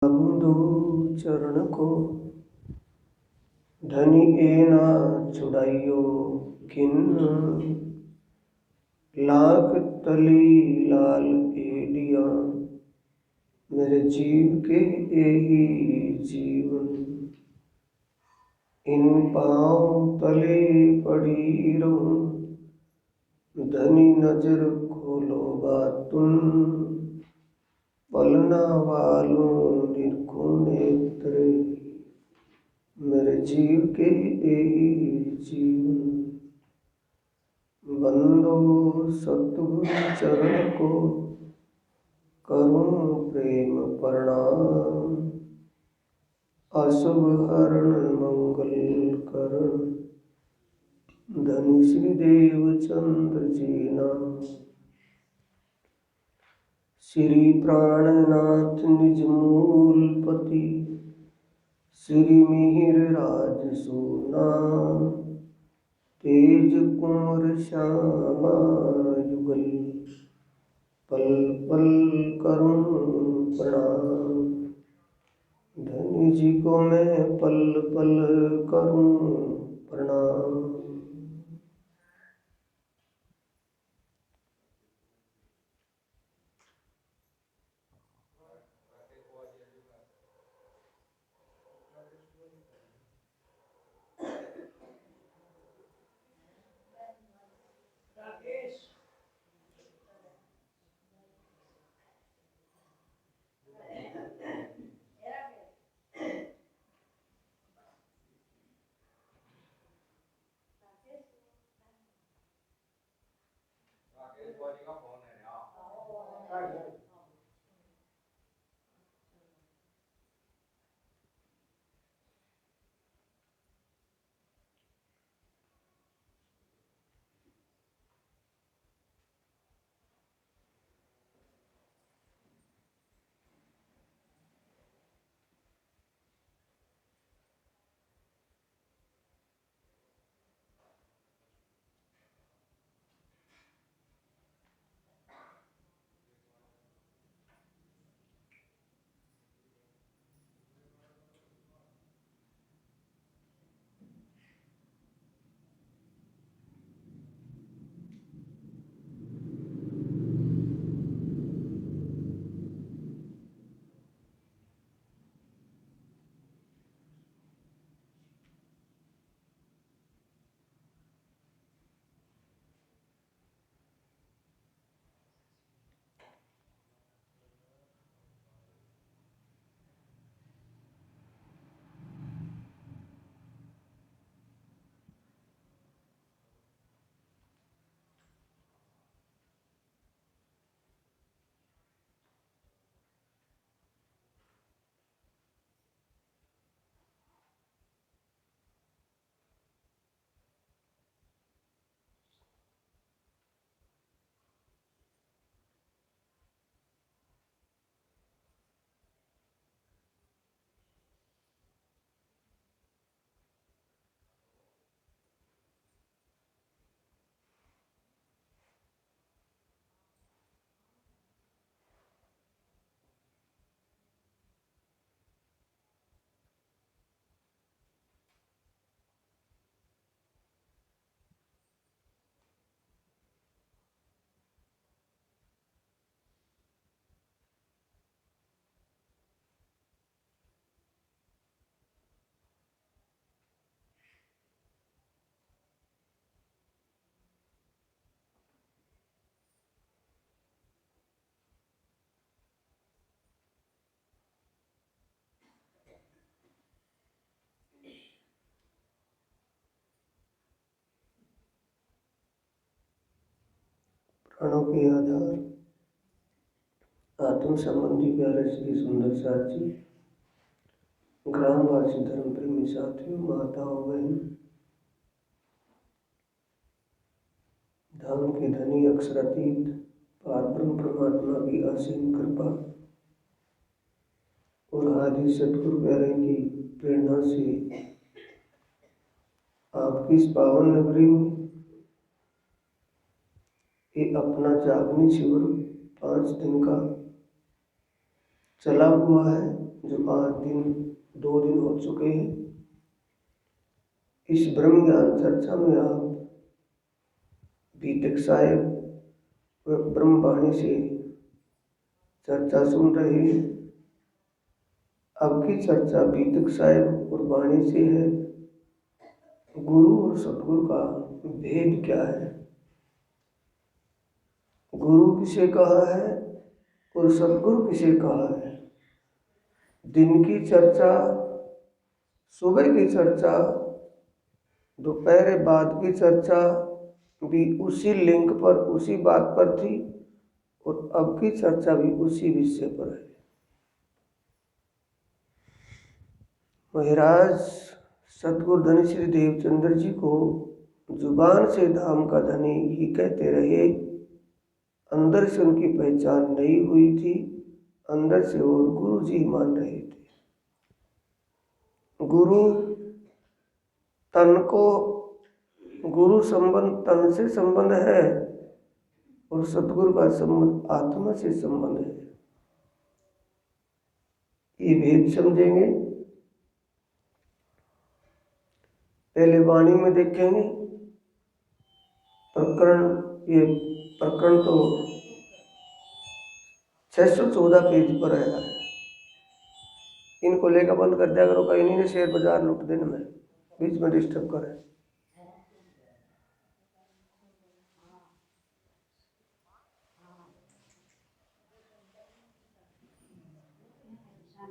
बंधु चरण को धनी ए ना छुड़ाइयो किन लाख तली लाल एडिया मेरे जीव के यही जीवन इन पाँव तले पड़ी रहूं धनी नजर खोलो बातुन पलना वालों निरखो नेत्र मेरे जीव के यही जीवन बंदो सतगुरु चरण को करूं प्रेम प्रणाम अशुभ हरण मंगल करण धनी श्री देव चंद्र जी नाम श्री प्राणनाथ निज मूलपति श्री मिहिर राज सुनाम तेज कुंवर श्यामा युगल पल पल करूं प्रणाम धनी जी को मैं पल पल करूं प्रणाम। प्राणों के आधार आत्म संबंधी प्यारे श्री सुंदर साथ जी, ग्रामवासी धर्म प्रेमी साथियों, माताओं बहन, धाम के धनी अक्षरातीत पारब्रह्म परमात्मा की असीम कृपा और आदि सतगुरु प्यारे की प्रेरणा से आपकी इस पावन नगरी में ये अपना जागनी शिविर 5 दिन का चला हुआ है। जो आज 2 दिन हो चुके हैं, इस ब्रह्म ज्ञान चर्चा में आप बीतक साहेब व ब्रह्मवाणी से चर्चा सुन रहे हैं। अब की चर्चा बीतक साहेब और वाणी से है। गुरु और सतगुरु का भेद क्या है, गुरु किसे कहा है और सतगुरु किसे कहा है। दिन की चर्चा, सुबह की चर्चा, दोपहर बाद की चर्चा भी उसी लिंक पर, उसी बात पर थी और अब की चर्चा भी उसी विषय पर है। महाराज सतगुरु धनी श्री देवचंद्र जी को जुबान से धाम का धनी ही कहते रहे, अंदर से उनकी पहचान नहीं हुई थी, अंदर से वो गुरु जी मान रहे थे। गुरु तन को, गुरु संबंध तन से संबंध है और सतगुरु का संबंध आत्मा से संबंध है। ये भेद समझेंगे। पहले वाणी में देखेंगे प्रकरण, ये प्रकरण तो 614 पेज पर है। इनको लेकर बंद कर दिया करो, कहीं नहीं शेयर बाजार लूट देने में बीच में डिस्टर्ब करे।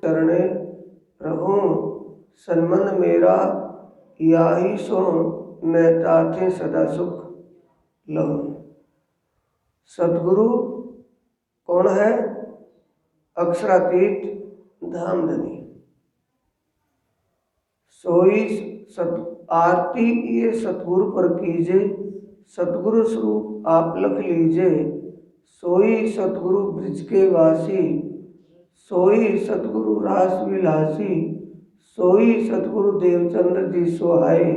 चरणे रहूं सन्मन मेरा, याही सो मैं ताथे सदा सुख लहूं। सतगुरु कौन है? अक्षरातीत धामधनी। सोई आरती ये सतगुरु पर कीजे, सतगुरु स्वरूप आप लख लीजे। सोई सतगुरु ब्रिज के वासी, सोई सतगुरु रास विलासी। सोई सतगुरु देवचंद्र जी सोहाए,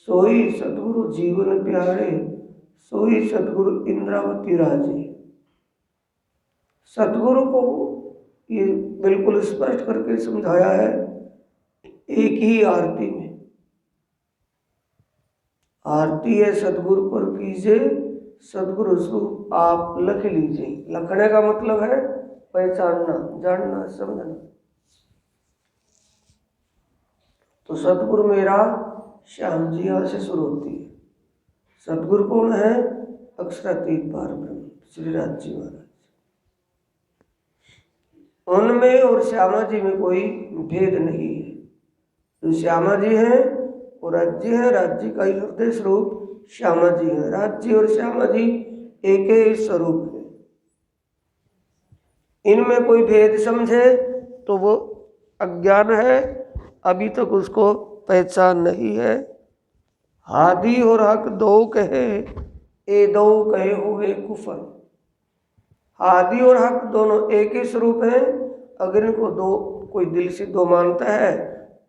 सोई सतगुरु जीवन प्यारे। सोई सतगुरु इंद्रावती राजे। सतगुरु को ये बिल्कुल स्पष्ट करके समझाया है एक ही आरती में। आरती है सतगुरु पर कीजिए, सतगुरु स्वरूप आप लख लीजिए। लखने का मतलब है पहचानना, जानना, समझना। तो सतगुरु मेरा श्याम जी यहाँ से शुरू होती है। सतगुरु कौन है? अक्षरातीत पारब्रह्म श्री राज जी महाराज। उनमें और श्यामा जी में कोई भेद नहीं है। जो श्यामा जी हैं वो राज्य है, राज्य का ही हृदय स्वरूप श्यामा जी है। राज्य और श्यामा जी एक ही स्वरूप है। इनमें कोई भेद समझे तो वो अज्ञान है, अभी तक उसको पहचान नहीं है। हादी और हक दो कहे, ए दो कहे हुए कुफर। हादी और हक दोनों एक ही स्वरूप हैं। अगर इनको दो कोई दिल से दो मानता है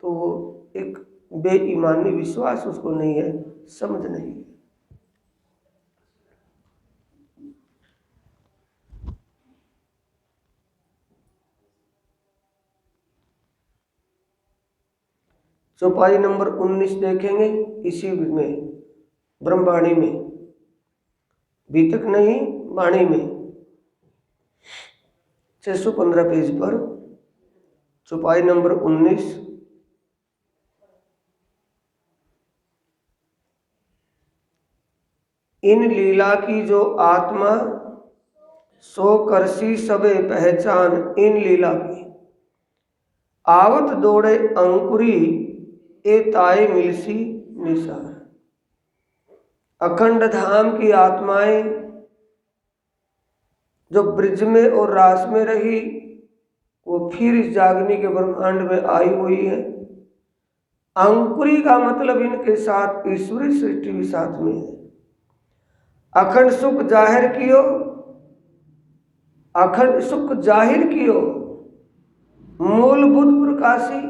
तो वो एक बेईमानी, विश्वास उसको नहीं है, समझ नहीं है। चौपाई नंबर 19 देखेंगे इसी में, ब्रह्मवाणी में, बीतक नहीं वाणी में, 615 पेज पर चौपाई नंबर 19। इन लीला की जो आत्मा सो करसी सबे पहचान। इन लीला की आवत दौड़े अंकुरी, ए ताए मिलसी निशान। अखंड धाम की आत्माएं जो ब्रिज में और रास में रही, वो फिर इस जागनी के ब्रह्मांड में आई हुई है। अंकुरी का मतलब इनके साथ ईश्वरी सृष्टि भी साथ में है। अखंड सुख जाहिर कियो, अखंड सुख जाहिर कियो, मूल बुद्ध प्रकाशी।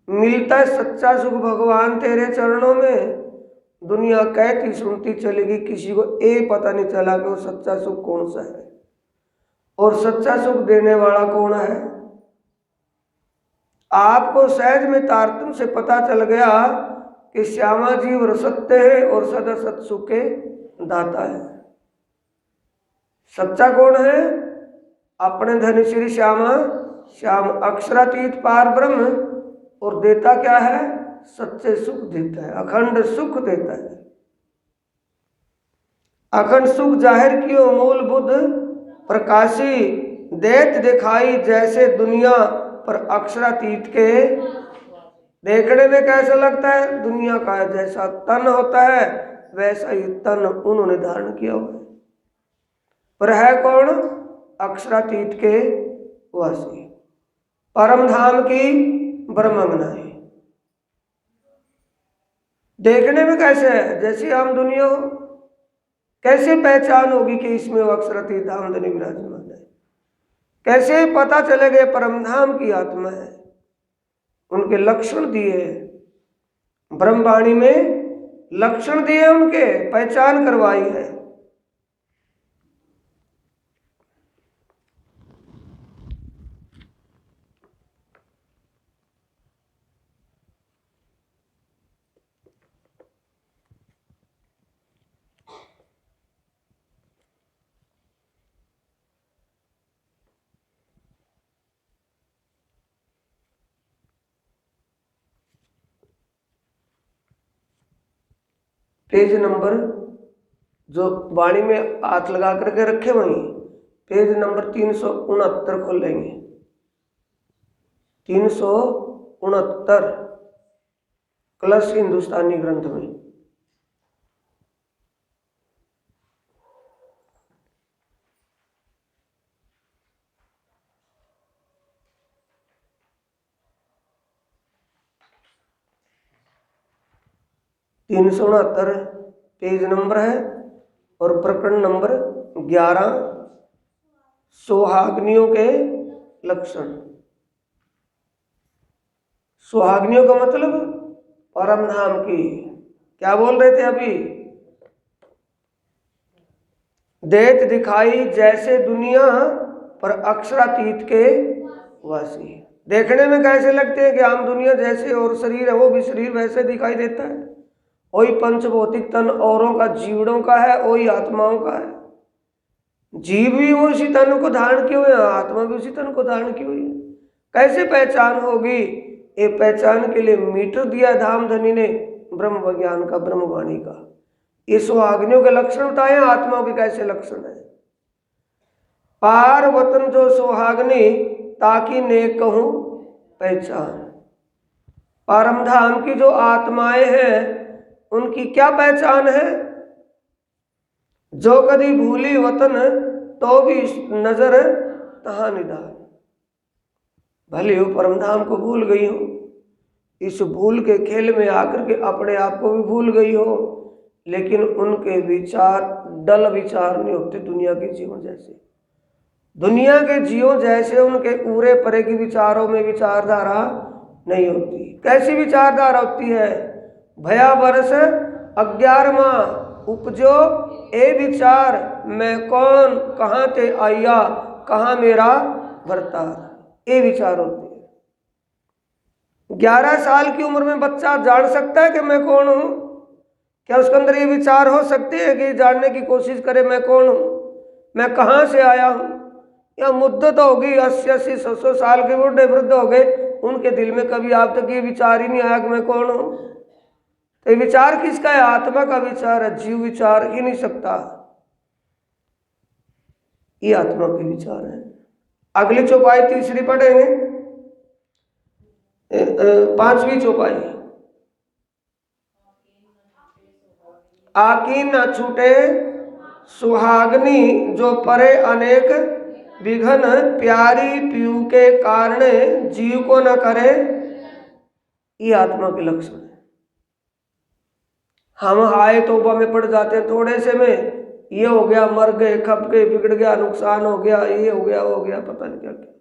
मिलता है सच्चा सुख भगवान तेरे चरणों में। दुनिया कहती सुनती चलेगी, किसी को पता नहीं चला कि वो सच्चा सुख कौन सा है और सच्चा सुख देने वाला कौन है। आपको सहज में तारतम्य से पता चल गया कि श्यामा जीव सत्य है और सदा सत सुख के दाता है। सच्चा कौन है? अपने धन श्री श्यामा श्याम अक्षरातीत पार ब्रह्म, और देता क्या है? सच्चे सुख देता है, अखंड सुख देता है। अखंड सुख जाहिर कियो मूल बुद्ध प्रकाशी, देत दिखाई जैसे दुनिया पर अक्षरातीत के। देखने में कैसा लगता है? दुनिया का जैसा तन होता है वैसा ही तन उन्होंने धारण किया हुआ है, पर है कौन? अक्षरातीत के वासी, परम धाम की ब्रह्ममनाई। देखने में कैसे है? जैसी आम दुनिया हो। कैसे पहचान होगी कि इसमें वो अक्षरातीत धाम धनी विराजमान है? कैसे पता चलेगा परम धाम की आत्मा है? उनके लक्षण दिए, ब्रह्मवाणी में लक्षण दिए, उनके पहचान करवाई है। पेज नंबर जो वाणी में हाथ लगा करके रखे वहीं पेज नंबर 369 खोलेंगे। 369 क्लश हिंदुस्तानी ग्रंथ में। तीन सौ 69 पेज नंबर है और प्रकरण नंबर 11, सुहाग्नियों के लक्षण। सुहाग्नियों का मतलब परम धाम की। क्या बोल रहे थे अभी? देत दिखाई जैसे दुनिया पर अक्षरातीत के वासी। देखने में कैसे लगते हैं कि आम दुनिया जैसे, और शरीर है वो भी शरीर वैसे दिखाई देता है। वही पंचभौतिक तन औरों का, जीवड़ों का है, वही आत्माओं का है। जीव भी वो उसी तन को धारण किए हुए हैं, आत्मा भी उसी तन को धारण की हुई है। कैसे पहचान होगी? ये पहचान के लिए मीटर दिया धाम धनी ने ब्रह्म विज्ञान का, ब्रह्मवाणी का। ये सुहाग्नियों के लक्षण बताए, आत्माओं के कैसे लक्षण है। पार वतन जो सुहाग्नि ताकि ने कहूं पहचान। परम धाम की जो आत्माएं हैं उनकी क्या पहचान है? जो कभी भूली वतन तो भी नजर तहां निधान। भले वो परम धाम को भूल गई हो, इस भूल के खेल में आकर के अपने आप को भी भूल गई हो, लेकिन उनके विचार डल विचार नहीं होते दुनिया के जीवों जैसे। दुनिया के जीवों जैसे उनके पूरे परे की विचारों में विचारधारा नहीं होती। कैसी विचारधारा होती है? भया वर्ष 11वां उपजो ए विचार, मैं कौन कहाँ ते आया, कहाँ मेरा भरतार। ये विचार होते हैं। 11 साल की उम्र में बच्चा जान सकता है कि मैं कौन हूँ? क्या उसके अंदर ये विचार हो सकते हैं कि जानने की कोशिश करे मैं कौन हूँ, मैं कहाँ से आया हूँ? या मुद्दत होगी 80-80, 100 साल के बूढ़े वृद्ध हो गए, उनके दिल में कभी आप तक ये विचार ही नहीं आया कि मैं कौन हूँ। तो ये विचार किसका है? आत्मा का विचार है। जीव विचार ही नहीं सकता। ये आत्मा के विचार है। अगली चौपाई तीसरी पढ़ेंगे, 5वीं चौपाई। आकीन न छूटे सुहाग्नि जो परे अनेक विघन, प्यारी पीयू के कारण जीव को न करे। ये आत्मा के लक्षण है। हम हाय तौबा में पड़ जाते हैं थोड़े से में, ये हो गया, मर गए, खप गए, बिगड़ गया, नुकसान हो गया, ये हो गया, वो हो गया, पता नहीं क्या क्या।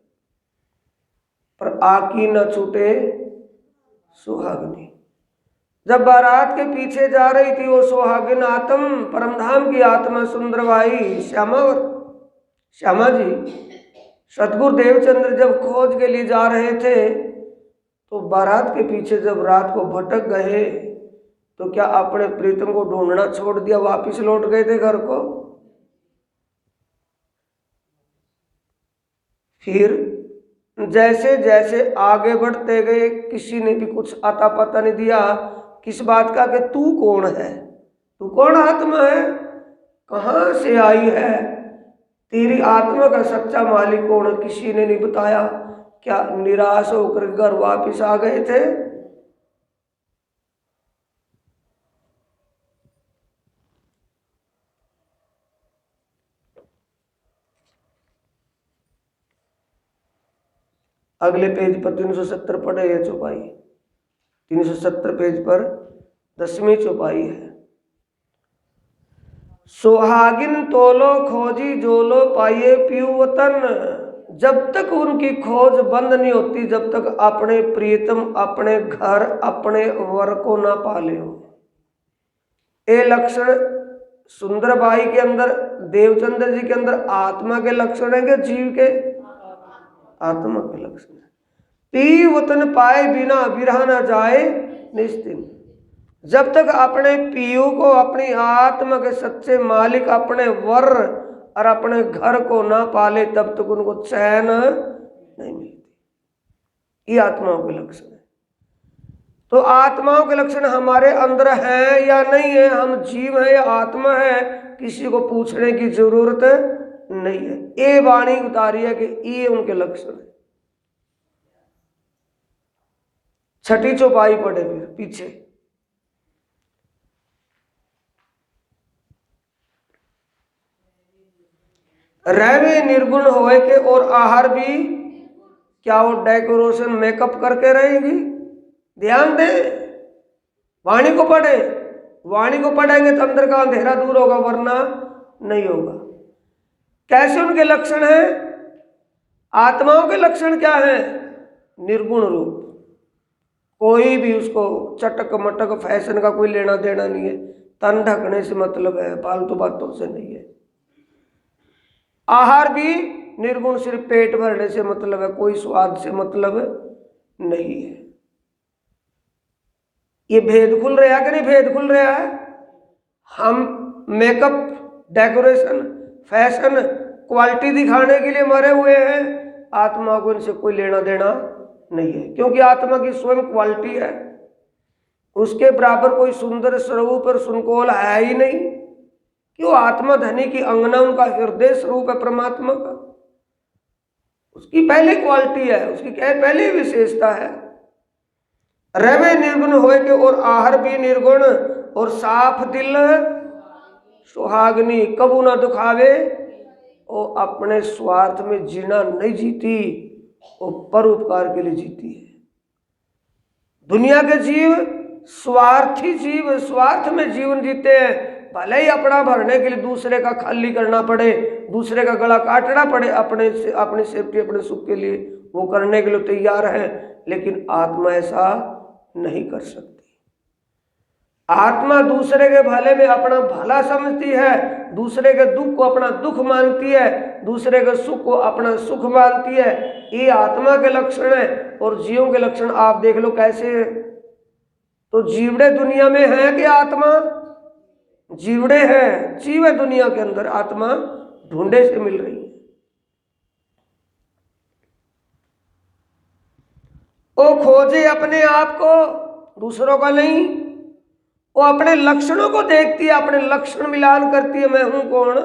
पर आकी न छूटे सुहाग्नि। जब बारात के पीछे जा रही थी वो सुहागिन आत्म परमधाम की आत्मा सुंदरबाई श्यामा जी, सतगुरु देवचंद्र जब खोज के लिए जा रहे थे तो बारात के पीछे जब रात को भटक गए तो क्या अपने प्रीतम को ढूंढना छोड़ दिया, वापिस लौट गए थे घर को? फिर जैसे जैसे आगे बढ़ते गए किसी ने भी कुछ आता पता नहीं दिया किस बात का कि तू कौन है, तू कौन आत्मा है, कहाँ से आई है, तेरी आत्मा का सच्चा मालिक कौन है, किसी ने नहीं बताया। क्या निराश होकर घर वापिस आ गए थे? अगले पेज पर 370 पढ़े है चौपाई, 370 पेज पर 10वीं चौपाई है। सुहागिन तोलो खोजी जोलो पाइए पीऊ वतन, जब तक उनकी खोज बंद नहीं होती, जब तक अपने प्रियतम अपने घर अपने वर को ना पाले हो। ये लक्षण सुंदरबाई के अंदर, देवचंद्र जी के अंदर आत्मा के लक्षण है कि जीव के? आत्मा के लक्षण है। पी वतन पाए बिना विरह न जाए निस्तिन, जब तक अपने पीयू को अपनी आत्मा के सच्चे मालिक अपने वर और अपने घर को ना पाले तब तक उनको चैन नहीं मिलती। ये आत्माओं के लक्षण है। तो आत्माओं के लक्षण हमारे अंदर है या नहीं है, हम जीव है या आत्मा है, किसी को पूछने की जरूरत नहीं है। ये वाणी उतारी है कि ये उनके लक्षण है। छठी चौपाई पढ़े फिर पीछे। रहवे निर्गुण होए के और आहार भी, क्या वो डेकोरेशन मेकअप करके रहेगी? ध्यान दे, वाणी को पढ़े, वाणी को पढ़ेंगे तो अंदर का अंधेरा दूर होगा, वरना नहीं होगा। कैसे उनके लक्षण हैं? आत्माओं के लक्षण क्या है? निर्गुण रूप, कोई भी उसको चटक मटक फैशन का कोई लेना देना नहीं है, तन ढकने से मतलब है, फालतू बातों से नहीं है। आहार भी निर्गुण, सिर्फ पेट भरने से मतलब है, कोई स्वाद से मतलब नहीं है। ये भेद खुल रहा है कि नहीं? भेद खुल रहा है। हम मेकअप, डेकोरेशन, फैशन, क्वालिटी दिखाने के लिए मरे हुए हैं, आत्मा को इनसे कोई लेना देना नहीं है, क्योंकि आत्मा की स्वयं क्वालिटी है, उसके बराबर कोई सुंदर स्वरूप और सुनकोल है ही नहीं। क्यों? आत्मा धनी की अंगना उनका हृदय स्वरूप है परमात्मा का, उसकी पहली क्वालिटी है, उसकी क्या है? पहली विशेषता है। रवे निर्गुण होए के और आहार भी निर्गुण, और साफ दिल सुहागनी, कबू ना दुखावे, वो अपने स्वार्थ में जीना नहीं जीती, वो परोपकार के लिए जीती है। दुनिया के जीव स्वार्थी जीव, स्वार्थ में जीवन जीते हैं, भले ही अपना भरने के लिए दूसरे का खाली करना पड़े, दूसरे का गला काटना पड़े, अपने से अपनी सेफ्टी, अपने सुख के लिए वो करने के लिए तैयार है, लेकिन आत्मा ऐसा नहीं कर सकती। आत्मा दूसरे के भले में अपना भला समझती है, दूसरे के दुख को अपना दुख मानती है, दूसरे के सुख को अपना सुख मानती है। ये आत्मा के लक्षण है। और जीवों के लक्षण आप देख लो कैसे है। तो जीवड़े दुनिया में है कि आत्मा? जीवड़े हैं, जीव है दुनिया के अंदर, आत्मा ढूंढे से मिल रही है। वो खोजे अपने आप को, दूसरों का नहीं। वो अपने लक्षणों को देखती है, अपने लक्षण मिलान करती है, मैं हूं कौन।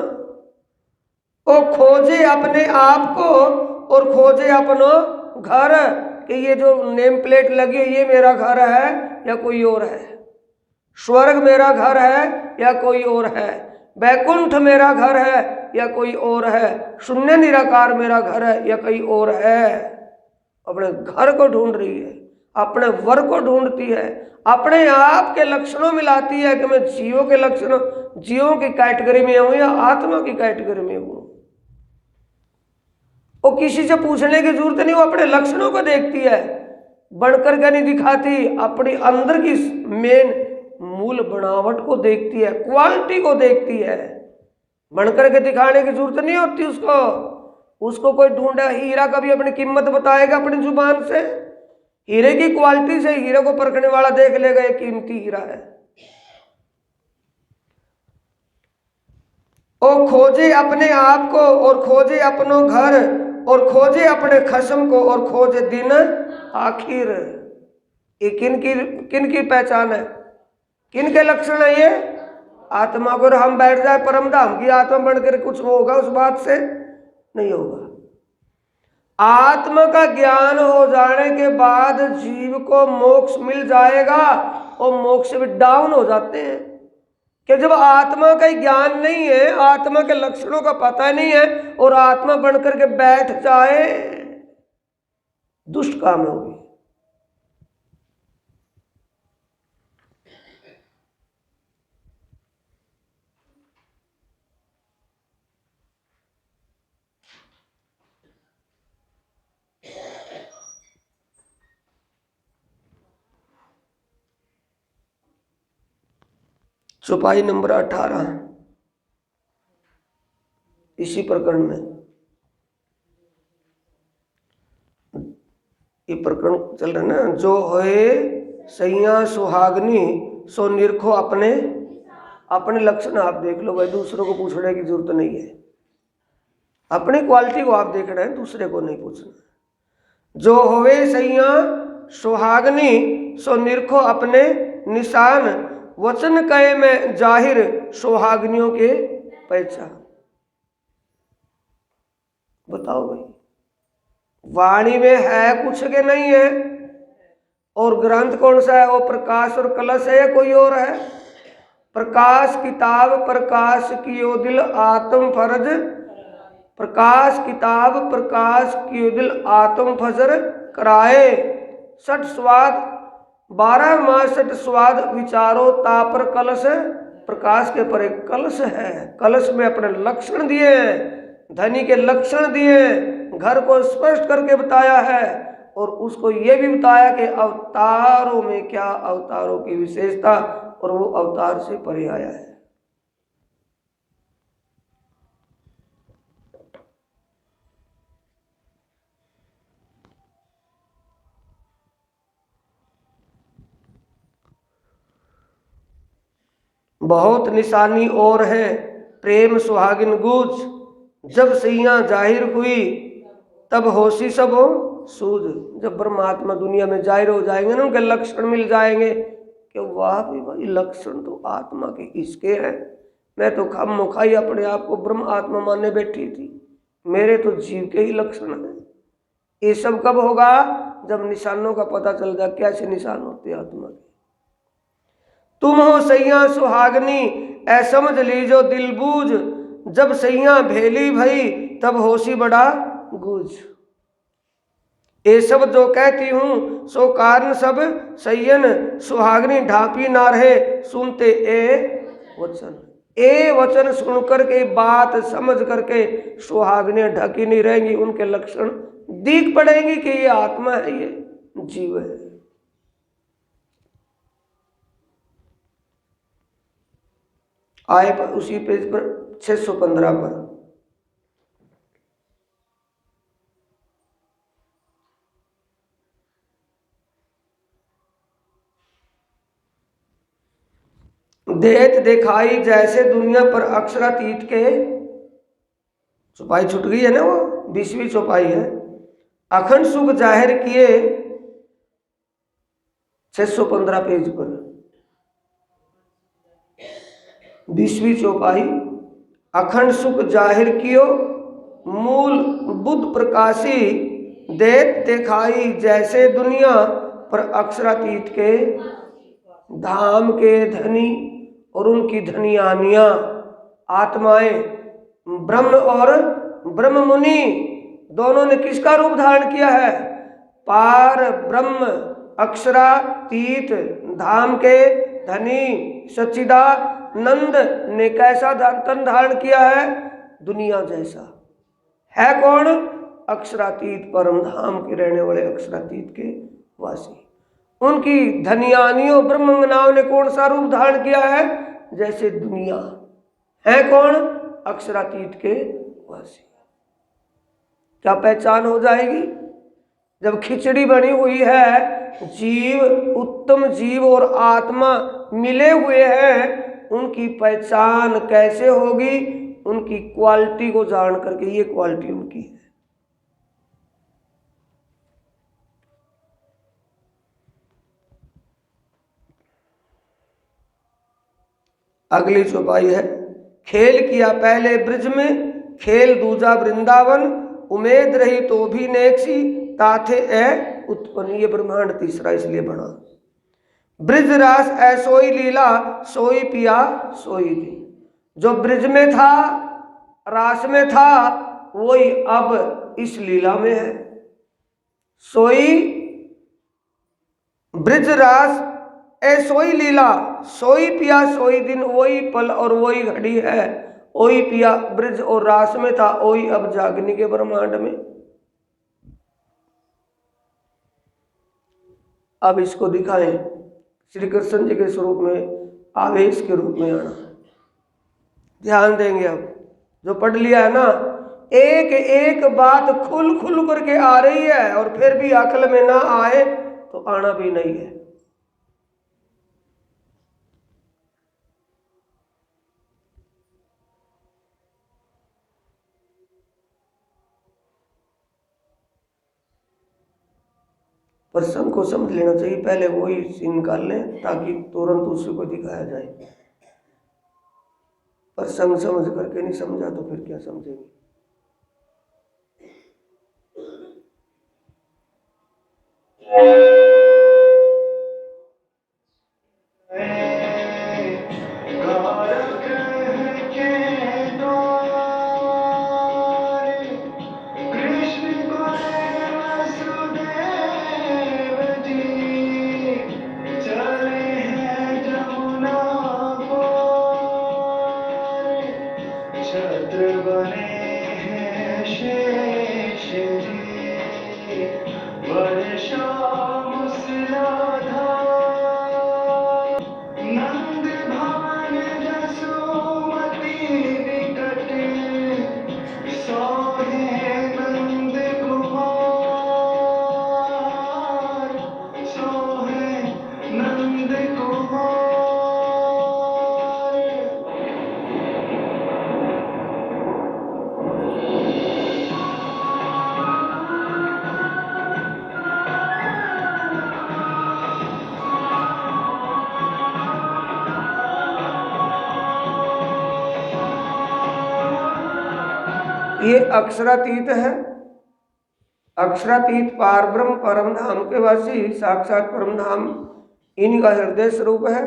वो खोजे अपने आप को और खोजे अपनो घर, कि ये जो नेम प्लेट लगी है ये मेरा घर है या कोई और है, स्वर्ग मेरा घर है या कोई और है, वैकुंठ मेरा घर है या कोई और है, शून्य निराकार मेरा घर है या कोई और है। अपने घर को ढूंढ रही है, अपने वर को ढूंढती है, अपने आप के लक्षणों में लाती है कि मैं जीवों के लक्षणों, जीवों की कैटेगरी में हूं या आत्मा की कैटेगरी में हूं। वो किसी से पूछने की जरूरत नहीं, वो अपने लक्षणों को देखती है, बनकर के नहीं दिखाती, अपनी अंदर की मेन मूल बनावट को देखती है, क्वालिटी को देखती है। बनकर के दिखाने की जरूरत नहीं होती उसको। उसको कोई ढूंढा हीरा कभी अपनी कीमत बताएगा अपनी जुबान से? हीरे की क्वालिटी से हीरे को परखने वाला देख लेगा ये कीमती हीरा है। और खोजे अपने आप को और खोजे अपनों घर और खोजे अपने खसम को और खोजे दिन आखिर। ये किन की पहचान है, किन के लक्षण है ये? आत्मा को। हम बैठ जाए परम धाम की आत्मा बनकर कुछ होगा उस बात से? नहीं होगा। आत्मा का ज्ञान हो जाने के बाद जीव को मोक्ष मिल जाएगा और मोक्ष भी डाउन हो जाते हैं कि जब आत्मा का ज्ञान नहीं है, आत्मा के लक्षणों का पता नहीं है और आत्मा बनकर के बैठ जाए, दुष्ट काम होगी। चौपाई नंबर 18 इसी प्रकरण में ये प्रकरण चल रहा है ना। जो होए सैया सुहागनी सो निरखो अपने अपने लक्षण। आप देख लो भाई, दूसरों को पूछने की जरूरत नहीं है। अपनी क्वालिटी को आप देख रहे हैं, दूसरे को नहीं पूछना। जो होवे सैया सुहागनी सो निरखो अपने निशान वचन कहे में जाहिर सुहागनियों के पहचान। बताओ भाई, वाणी में है कुछ के नहीं है? और ग्रंथ कौन सा है? वो प्रकाश और कलश है या कोई और है? प्रकाश किताब प्रकाश कियो दिल आत्म फरज। प्रकाश किताब प्रकाश कियो दिल आत्म फजर कराए। सठ स्वाद 12 मास सठ स्वाद विचारो तापर कलश। प्रकाश के पर एक कलश है, कलश में अपने लक्षण दिए हैं, धनी के लक्षण दिए, घर को स्पष्ट करके बताया है और उसको ये भी बताया कि अवतारों में क्या अवतारों की विशेषता और वो अवतार से परे आया है। बहुत निशानी और है प्रेम सुहागिन गूंज। जब सैया जाहिर हुई तब होशी सब हो सूझ। जब परमात्मा दुनिया में जाहिर हो जाएंगे ना, उनके लक्षण मिल जाएंगे कि वाह भाई लक्षण तो आत्मा के इसके हैं। मैं तो खामोखाई अपने आप को ब्रह्म आत्मा मानने बैठी थी, मेरे तो जीव के ही लक्षण हैं। ये सब कब होगा? जब निशानों का पता चल जाए। कैसे निशान होते हैं आत्मा के? तुम हो सैया सुहागनी ऐ समझ लीजो दिल बूझ। जब सैया भेली भई तब होशी बड़ा गूझ। ये सब जो कहती हूँ सो कारण सब सैयन सुहागनी ढांपी ना रहे सुनते ए वचन। ए वचन सुन करके बात समझ करके सुहागनी ढकी नहीं रहेंगी, उनके लक्षण दिख पड़ेंगी कि ये आत्मा है, ये जीव है। आए पर उसी पेज पर 615 पर देत दिखाई जैसे दुनिया पर अक्षरातीत के। चौपाई छूट गई है ना, वो 20वीं चौपाई है। अखंड सुख जाहिर किए 615 पेज पर 20वीं चौपाई। अखंड सुख जाहिर कियो मूल बुद्ध प्रकाशी देत दिखाई जैसे दुनिया पर अक्षरातीत के। धाम के धनी और उनकी धनियानियां आत्माएं ब्रह्म और ब्रह्म मुनि दोनों ने किसका रूप धारण किया है? पार ब्रह्म अक्षरातीत धाम के धनी सच्चिदानंद ने कैसा तन धारण किया है? दुनिया जैसा है। कौन? अक्षरातीत परम धाम के रहने वाले अक्षरातीत के वासी। उनकी धनियानियों ब्रह्मंगनाओं ने कौन सा रूप धारण किया है? जैसे दुनिया है। कौन? अक्षरातीत के वासी। क्या पहचान हो जाएगी? जब खिचड़ी बनी हुई है, जीव, उत्तम जीव और आत्मा मिले हुए हैं, उनकी पहचान कैसे होगी? उनकी क्वालिटी को जान करके, ये क्वालिटी उनकी है। अगली चौपाई है, खेल किया पहले ब्रिज में, खेल दूजा वृंदावन, उम्मीद रही तो भी नेक्सी, ताथे ए उत्पन्न। ये ब्रह्मांड तीसरा इसलिए बना। ब्रिज रास ऐसोई लीला, सोई पिया सोई दी। जो ब्रिज में था, रास में था, वही अब इस लीला में है। सोई ब्रिज रास ऐसोई लीला, सोई पिया सोई दिन, वही पल और वही घड़ी है। वही पिया ब्रिज और रास में था, वही अब जागनी के ब्रह्मांड में। अब इसको दिखाएं श्री कृष्ण जी के स्वरूप में, आवेश के रूप में आना। ध्यान देंगे। अब जो पढ़ लिया है ना, एक एक बात खुल खुल करके आ रही है, और फिर भी अकल में ना आए तो आना भी नहीं है। प्रसंग को समझ लेना चाहिए, पहले वही सीन निकाल लें ताकि तुरंत उसी को दिखाया जाए। प्रसंग समझ करके नहीं समझा तो फिर क्या समझेंगे? ये अक्षरातीत है। अक्षरातीत पारब्रह्म परम धाम के वासी, साक्षात परम धाम इनका हृदय स्वरूप है।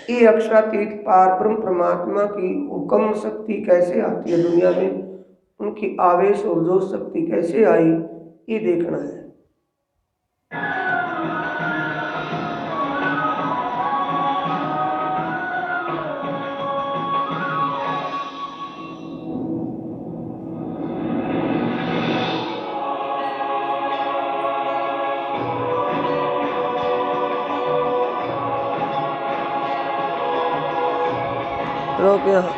ये अक्षरातीत पारब्रह्म परमात्मा की हुक्म शक्ति कैसे आती है दुनिया में, उनकी आवेश और जोश शक्ति कैसे आई, ये देखना है। रोक यहाँ।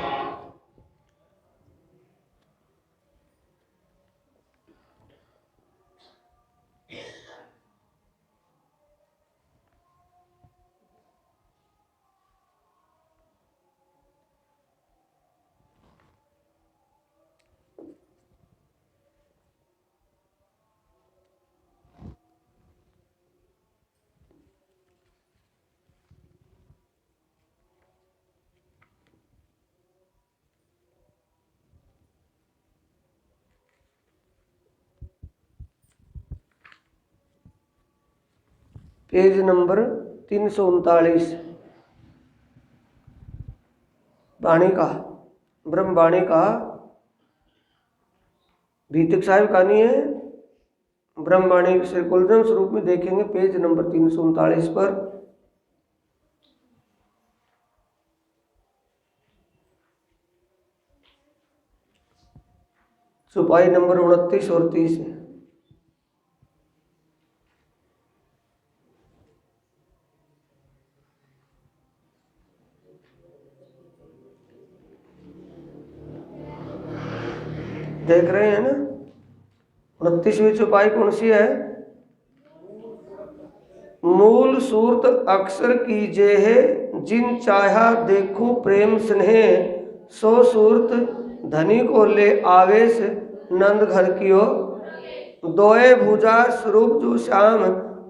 पेज नंबर 339, वाणी का, ब्रह्म वाणी का भीतक साहिब कहानी है। ब्रह्म वाणी श्री कुलजन स्वरूप में देखेंगे पेज नंबर 339 पर। चौपाई नंबर 29 और 30 है। देख रहे हैं ना? 29वीं चौपाई कौन सी है? मूल सूरत अक्षर कीजे है, जिन चाहा देखूं प्रेम स्नेह, सो सूरत धनी को ले आवेश, नंद घर की ओर दोए भुजा स्वरूप जो श्याम,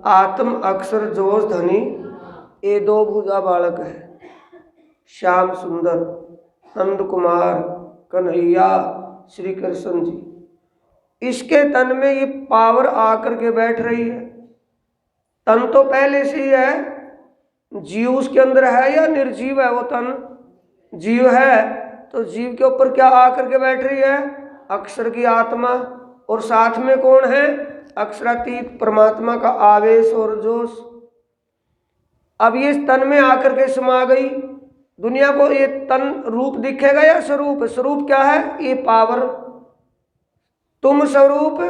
आत्म अक्षर जोश धनी। ये दो भुजा बालक है, श्याम सुंदर, नंद कुमार, कन्हैया, श्री कृष्ण जी। इसके तन में ये पावर आकर के बैठ रही है। तन तो पहले से ही है, जीव उसके अंदर है या निर्जीव है? वो तन जीव है, तो जीव के ऊपर क्या आकर के बैठ रही है? अक्षर की आत्मा। और साथ में कौन है? अक्षरातीत परमात्मा का आवेश और जोश। अब ये इस तन में आकर के समा गई। दुनिया को ये तन रूप दिखेगा या स्वरूप? स्वरूप क्या है? ये पावर। तुम स्वरूप,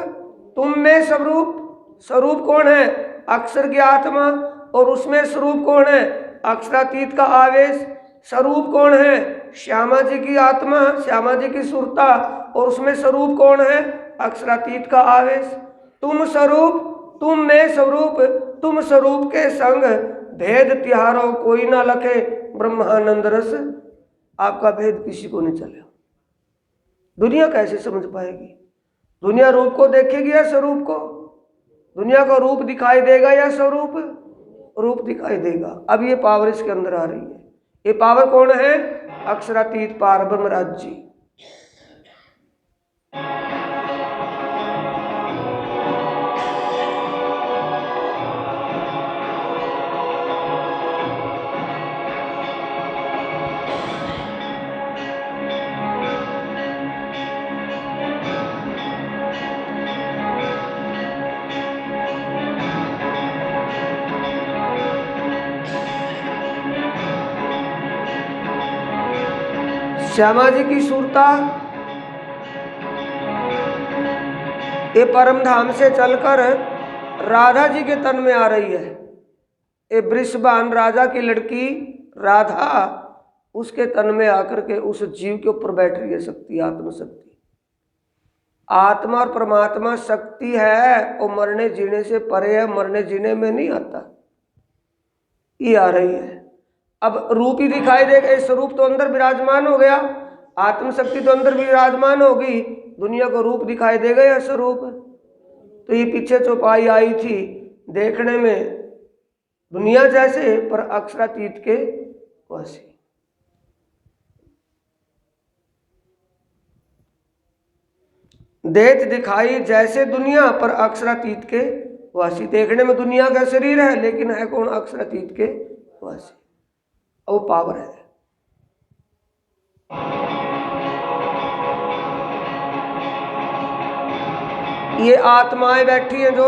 तुम में स्वरूप। स्वरूप कौन है? अक्षर की आत्मा। और उसमें स्वरूप कौन है? अक्षरातीत का आवेश। स्वरूप कौन है? श्यामा जी की आत्मा, श्यामा जी की सुरता। और उसमें स्वरूप कौन है? अक्षरातीत का आवेश। तुम स्वरूप, तुम में स्वरूप, तुम स्वरूप के संग भेद तिहारो कोई ना लखे, ब्रह्मानंद रस। आपका भेद किसी को नहीं चलेगा। दुनिया कैसे समझ पाएगी? दुनिया रूप को देखेगी या स्वरूप को? दुनिया को रूप दिखाई देगा या स्वरूप? रूप दिखाई देगा। अब ये पावर इसके अंदर आ रही है। ये पावर कौन है? अक्षरातीत पारब्रह्म राज्य। श्यामा जी की सुरता ये परम धाम से चलकर राधा जी के तन में आ रही है। ये वृषभान राजा की लड़की राधा उसके तन में आकर के उस जीव के ऊपर बैठ रही है। शक्ति, आत्मशक्ति। आत्मा और परमात्मा शक्ति है, वो मरने जीने से परे है, मरने जीने में नहीं आता। ये आ रही है। अब रूप ही दिखाई देगा। ये स्वरूप तो अंदर विराजमान हो गया, आत्मशक्ति तो अंदर विराजमान होगी। दुनिया को रूप दिखाई देगा या स्वरूप? तो ये पीछे चौपाई आई थी, देखने में दुनिया जैसे पर अक्षरातीत के वासी। देत दिखाई जैसे दुनिया पर अक्षरातीत के वासी। देखने में दुनिया का शरीर है, लेकिन है कौन? अक्षरातीत के वासी। वो पावर है। ये आत्माएं बैठी हैं जो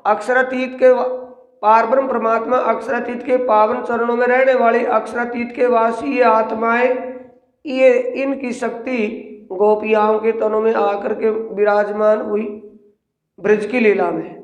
अक्षरातीत के पारब्रह्म परमात्मा, अक्षरातीत के पावन चरणों में रहने वाली अक्षरातीत के वासी ये आत्माएं, ये इनकी शक्ति गोपियाओं के तनों में आकर के विराजमान हुई ब्रज की लीला में।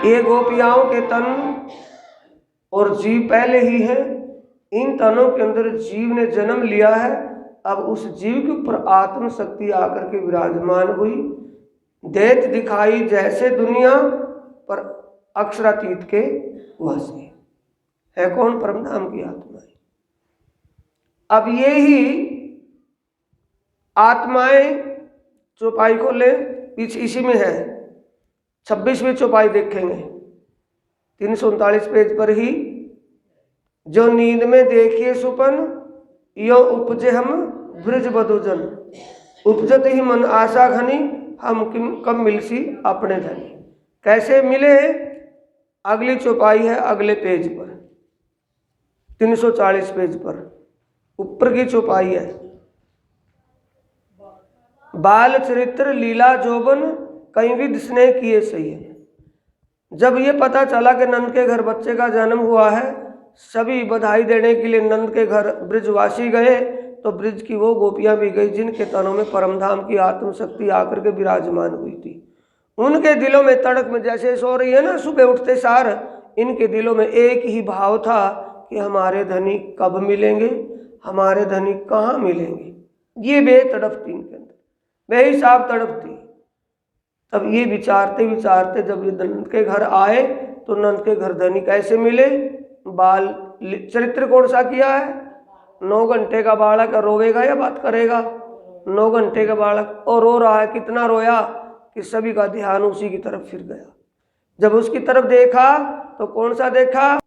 ये गोपियाओं के तन और जीव पहले ही है। इन तनों के अंदर जीव ने जन्म लिया है। अब उस जीव के ऊपर आत्म शक्ति आकर के विराजमान हुई। देत दिखाई जैसे दुनिया पर अक्षरातीत के वासी। है कौन? परम धाम की आत्माएं। अब ये ही आत्माएं, चौपाई को ले, पीछे इसी में है, 26वीं चौपाई देखेंगे 339 पेज पर ही। जो नींद में देखिए सुपन, यो उपजे हम ब्रज बधुजन, उपजत ही मन आशा घनी, हम कब मिलसी अपने धनी। कैसे मिले? अगली चौपाई है अगले पेज पर, 340 पेज पर ऊपर की चौपाई है। बाल चरित्र लीला जोबन, कई विध स्नेह किए सही है। जब ये पता चला कि नंद के घर बच्चे का जन्म हुआ है, सभी बधाई देने के लिए नंद के घर ब्रजवासी गए, तो ब्रज की वो गोपियां भी गई जिनके तनों में परमधाम की आत्मशक्ति आकर के विराजमान हुई थी। उनके दिलों में तड़क में जैसे सो रही है ना सुबह उठते सार, इनके दिलों में एक ही भाव था कि हमारे धनी कब मिलेंगे, हमारे धनी कहाँ मिलेंगे। ये बेतड़प थी इनके अंदर, बेहिसाब तड़प थी। तब ये विचारते विचारते जब ये नंद के घर आए, तो नंद के घर धनी कैसे मिले? बाल चरित्र कौन सा किया है? 9 घंटे का बालक रोवेगा या बात करेगा? 9 घंटे का बालक, और रो रहा है। कितना रोया कि सभी का ध्यान उसी की तरफ फिर गया। जब उसकी तरफ देखा तो कौन सा देखा?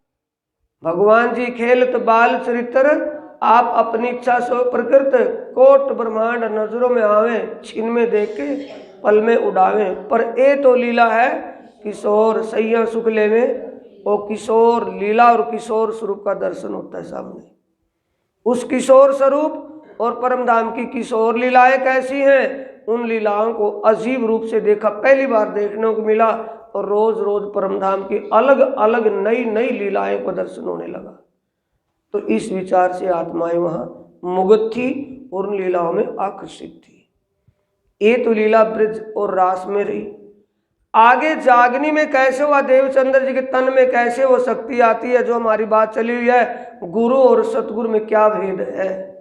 भगवान जी खेलत बाल चरित्र, आप अपनी इच्छा सो प्रकृत, कोट ब्रह्मांड नजरों में आवे, छीन में देख के पल में उड़ावे। पर ए तो लीला है किशोर सैया सुख लेवे, और किशोर लीला और किशोर स्वरूप का दर्शन होता है सामने। उस किशोर स्वरूप और परमधाम की किशोर लीलाएं कैसी हैं, उन लीलाओं को अजीब रूप से देखा, पहली बार देखने को मिला। और रोज रोज परमधाम की अलग अलग नई नई लीलाएं को दर्शन होने लगा। तो इस विचार से आत्माएं वहां मुग्ध थी और उन लीलाओं में आकर्षित थी। ये तो लीला ब्रज और रास में रही। आगे जागनी में कैसे हुआ, देवचंद्र जी के तन में कैसे वो शक्ति आती है, जो हमारी बात चली हुई है, गुरु और सतगुरु में क्या भेद है।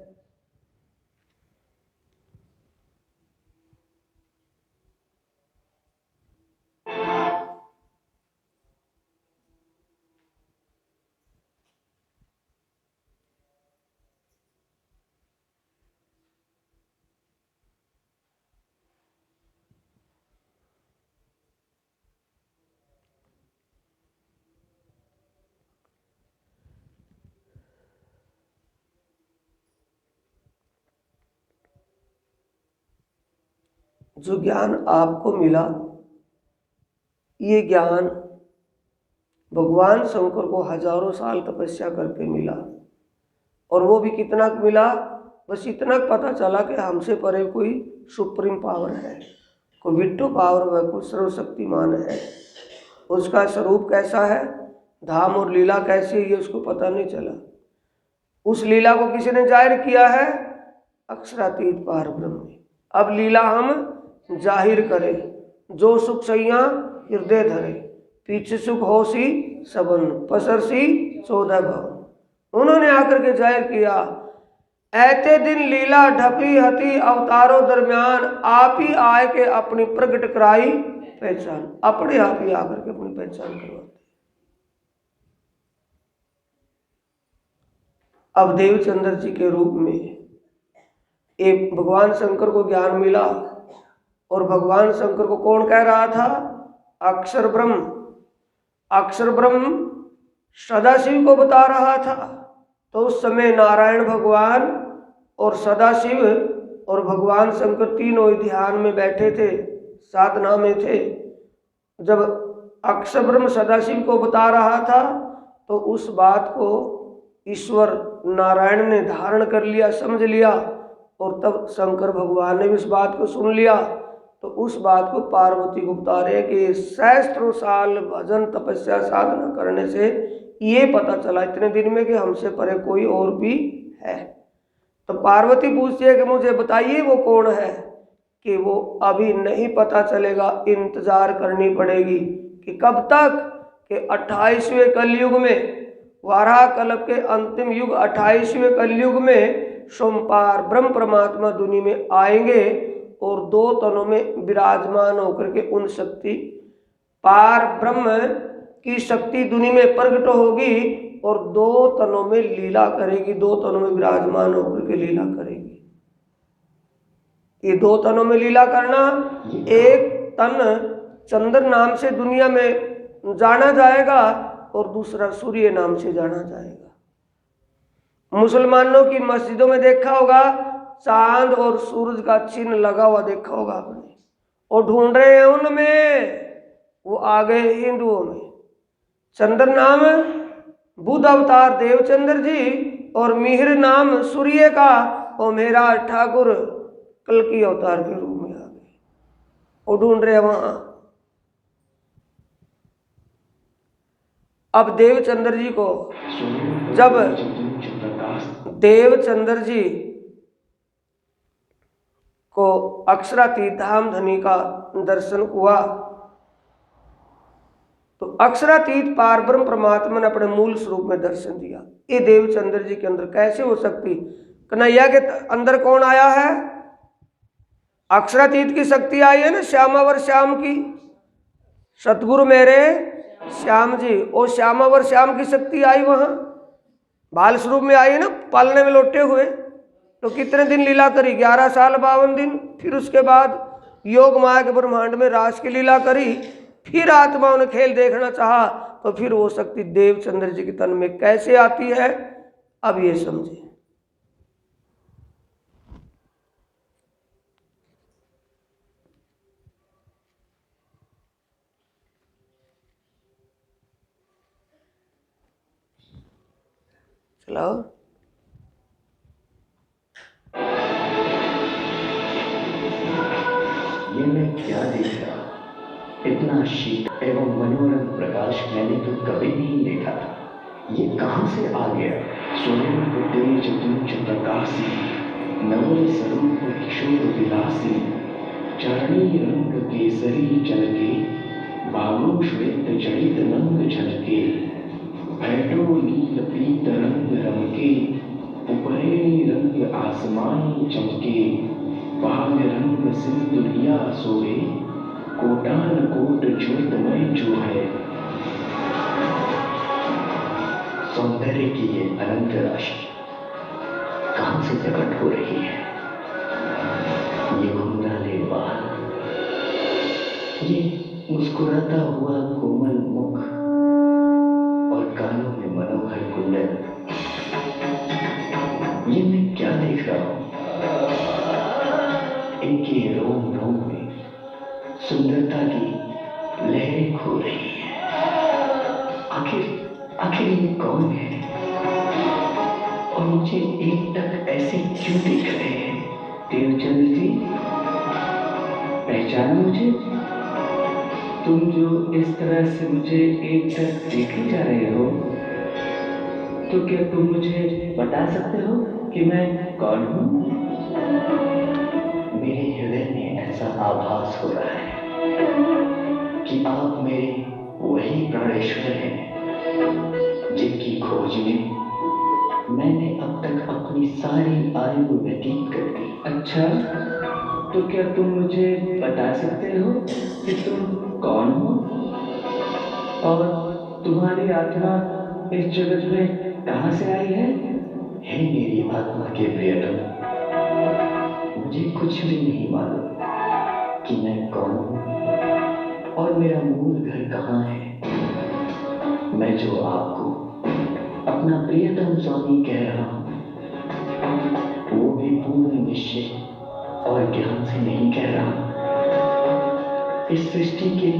जो ज्ञान आपको मिला, ये ज्ञान भगवान शंकर को हजारों साल तपस्या करके मिला। और वो भी कितना मिला? बस इतना पता चला कि हमसे परे कोई सुप्रीम पावर है, कोई विट्टू पावर है, कोई सर्वशक्तिमान है। उसका स्वरूप कैसा है, धाम और लीला कैसी है, ये उसको पता नहीं चला। उस लीला को किसी ने जाहिर किया है? अक्षरातीत पार ब्रह्म। अब लीला हम जाहिर करे, जो सुख सैया हृदय धरे, पीछे सुख होसी सबन, पसरसी 14 भवन। उन्होंने आकर के जाहिर किया, ऐते दिन लीला ढपी हती अवतारों दरमियान, आप ही आए के अपनी प्रगट कराई पहचान। अपने आप ही आकर के अपनी पहचान करवाते। अब देवचंद्र जी के रूप में एक भगवान शंकर को ज्ञान मिला, और भगवान शंकर को कौन कह रहा था? अक्षर ब्रह्म। अक्षर ब्रह्म सदाशिव को बता रहा था। तो उस समय नारायण भगवान और सदाशिव और भगवान शंकर तीनों ध्यान में बैठे थे, साधना में थे। जब अक्षर ब्रह्म सदाशिव को बता रहा था, तो उस बात को ईश्वर नारायण ने धारण कर लिया, समझ लिया। और तब शंकर भगवान ने भी उस बात को सुन लिया। तो उस बात को पार्वती को बता रहे हैं कि सहस्त्रों साल भजन तपस्या साधना करने से ये पता चला इतने दिन में कि हमसे परे कोई और भी है। तो पार्वती पूछती है कि मुझे बताइए वो कौन है, कि वो अभी नहीं पता चलेगा, इंतजार करनी पड़ेगी। कि कब तक? कि 28वें कलयुग में, वाराह कल्प के अंतिम युग 28वें कलयुग में सोमपार ब्रह्म परमात्मा दुनिया में आएंगे, और 2 तनों में विराजमान होकर के उन शक्ति पार ब्रह्म की शक्ति दुनिया में प्रकट होगी, और 2 तनों में लीला करेगी, 2 तनों में विराजमान होकर के लीला करेगी। ये 2 तनों में लीला करना, एक तन चंद्र नाम से दुनिया में जाना जाएगा, और दूसरा सूर्य नाम से जाना जाएगा। मुसलमानों की मस्जिदों में देखा होगा, चांद और सूरज का चिन्ह लगा हुआ देखा होगा आपने, और ढूंढ रहे हैं उनमें, वो आ गए हिंदुओं में। चंद्र नाम बुध अवतार देवचंद्र जी, और मिहिर नाम सूर्य का, और मेरा ठाकुर कल्कि अवतार के रूप में आ गए, वो ढूंढ रहे हैं वहां। अब देवचंद्र जी को, जब देवचंद्र जी को अक्षरातीत धाम धनी का दर्शन हुआ, तो अक्षरातीत पारब्रह्म परमात्मा ने अपने मूल स्वरूप में दर्शन दिया। ये देवचंद्र जी के अंदर कैसे हो सकती? कन्हैया के अंदर कौन आया है? अक्षरातीत की शक्ति आई है ना, श्यामावर श्याम की, सतगुरु मेरे श्याम जी, और श्यामावर श्याम की शक्ति आई वहां, बाल स्वरूप में आई है ना, पालने में लौटे हुए। तो कितने दिन लीला करी? 11 साल 52 दिन। फिर उसके बाद योग माया के ब्रह्मांड में रास की लीला करी। फिर आत्माओं ने खेल देखना चाहा, तो फिर वो शक्ति देवचंद्र जी के तन में कैसे आती है, अब ये समझे। चलाओ। ये मैं क्या देख रहा? इतना शीत एवं मनोरम प्रकाश मैंने तो कभी नहीं देखा था। ये कहां से आ गया? स्वयं तेज तुंज प्रकाशी, नवल स्वरूप किशोर विलासी, चरणी रंग केसरी चलके, बालों श्वेत जड़ित रंग झलके, भैटो नील पीत रंग रमके, उपरे रंग आसमानी चमके, बाग रंग सिंदुरिया सोए, कोटान कोट ज्योतमय जो है। सौंदर्य की ये अनंत राशि कहां से प्रकट हो रही है? ये घुंघराले बाल, ये मुस्कुराता हुआ कोमल मुख, और कानों में मनोहर कुंडल, ये मैं क्या देख रहा हूं? इनके रोम रोम में सुंदरता की लहरें खो रही हैं। आखिर ये कौन है, और मुझे एक टक ऐसे क्यों दिख रहे हैं? देवचंद्र जी, पहचाना मुझे? तुम जो इस तरह से मुझे एक टक देखे जा रहे हो, तो क्या तुम मुझे बता सकते हो कि मैं कौन हूं? मेरे हृदय में ऐसा आभास हो रहा है कि आप मेरे वही प्राणेश्वर हैं जिनकी खोज में मैंने अब तक अपनी सारी आयु व्यतीत कर दी। अच्छा, तो क्या तुम मुझे बता सकते हो कि तुम कौन हो, और तुम्हारी आत्मा इस जगत में कहां से आई है? हे मेरी आत्मा के प्रियतम, मुझे कुछ भी नहीं मालूम कि मैं कौन हूं और मेरा मूल घर कहां है। मैं जो आपको अपना प्रियतम स्वामी कह रहा हूं, वो भी पूर्ण निश्चय और ज्ञान से नहीं कह रहा। इस सृष्टि के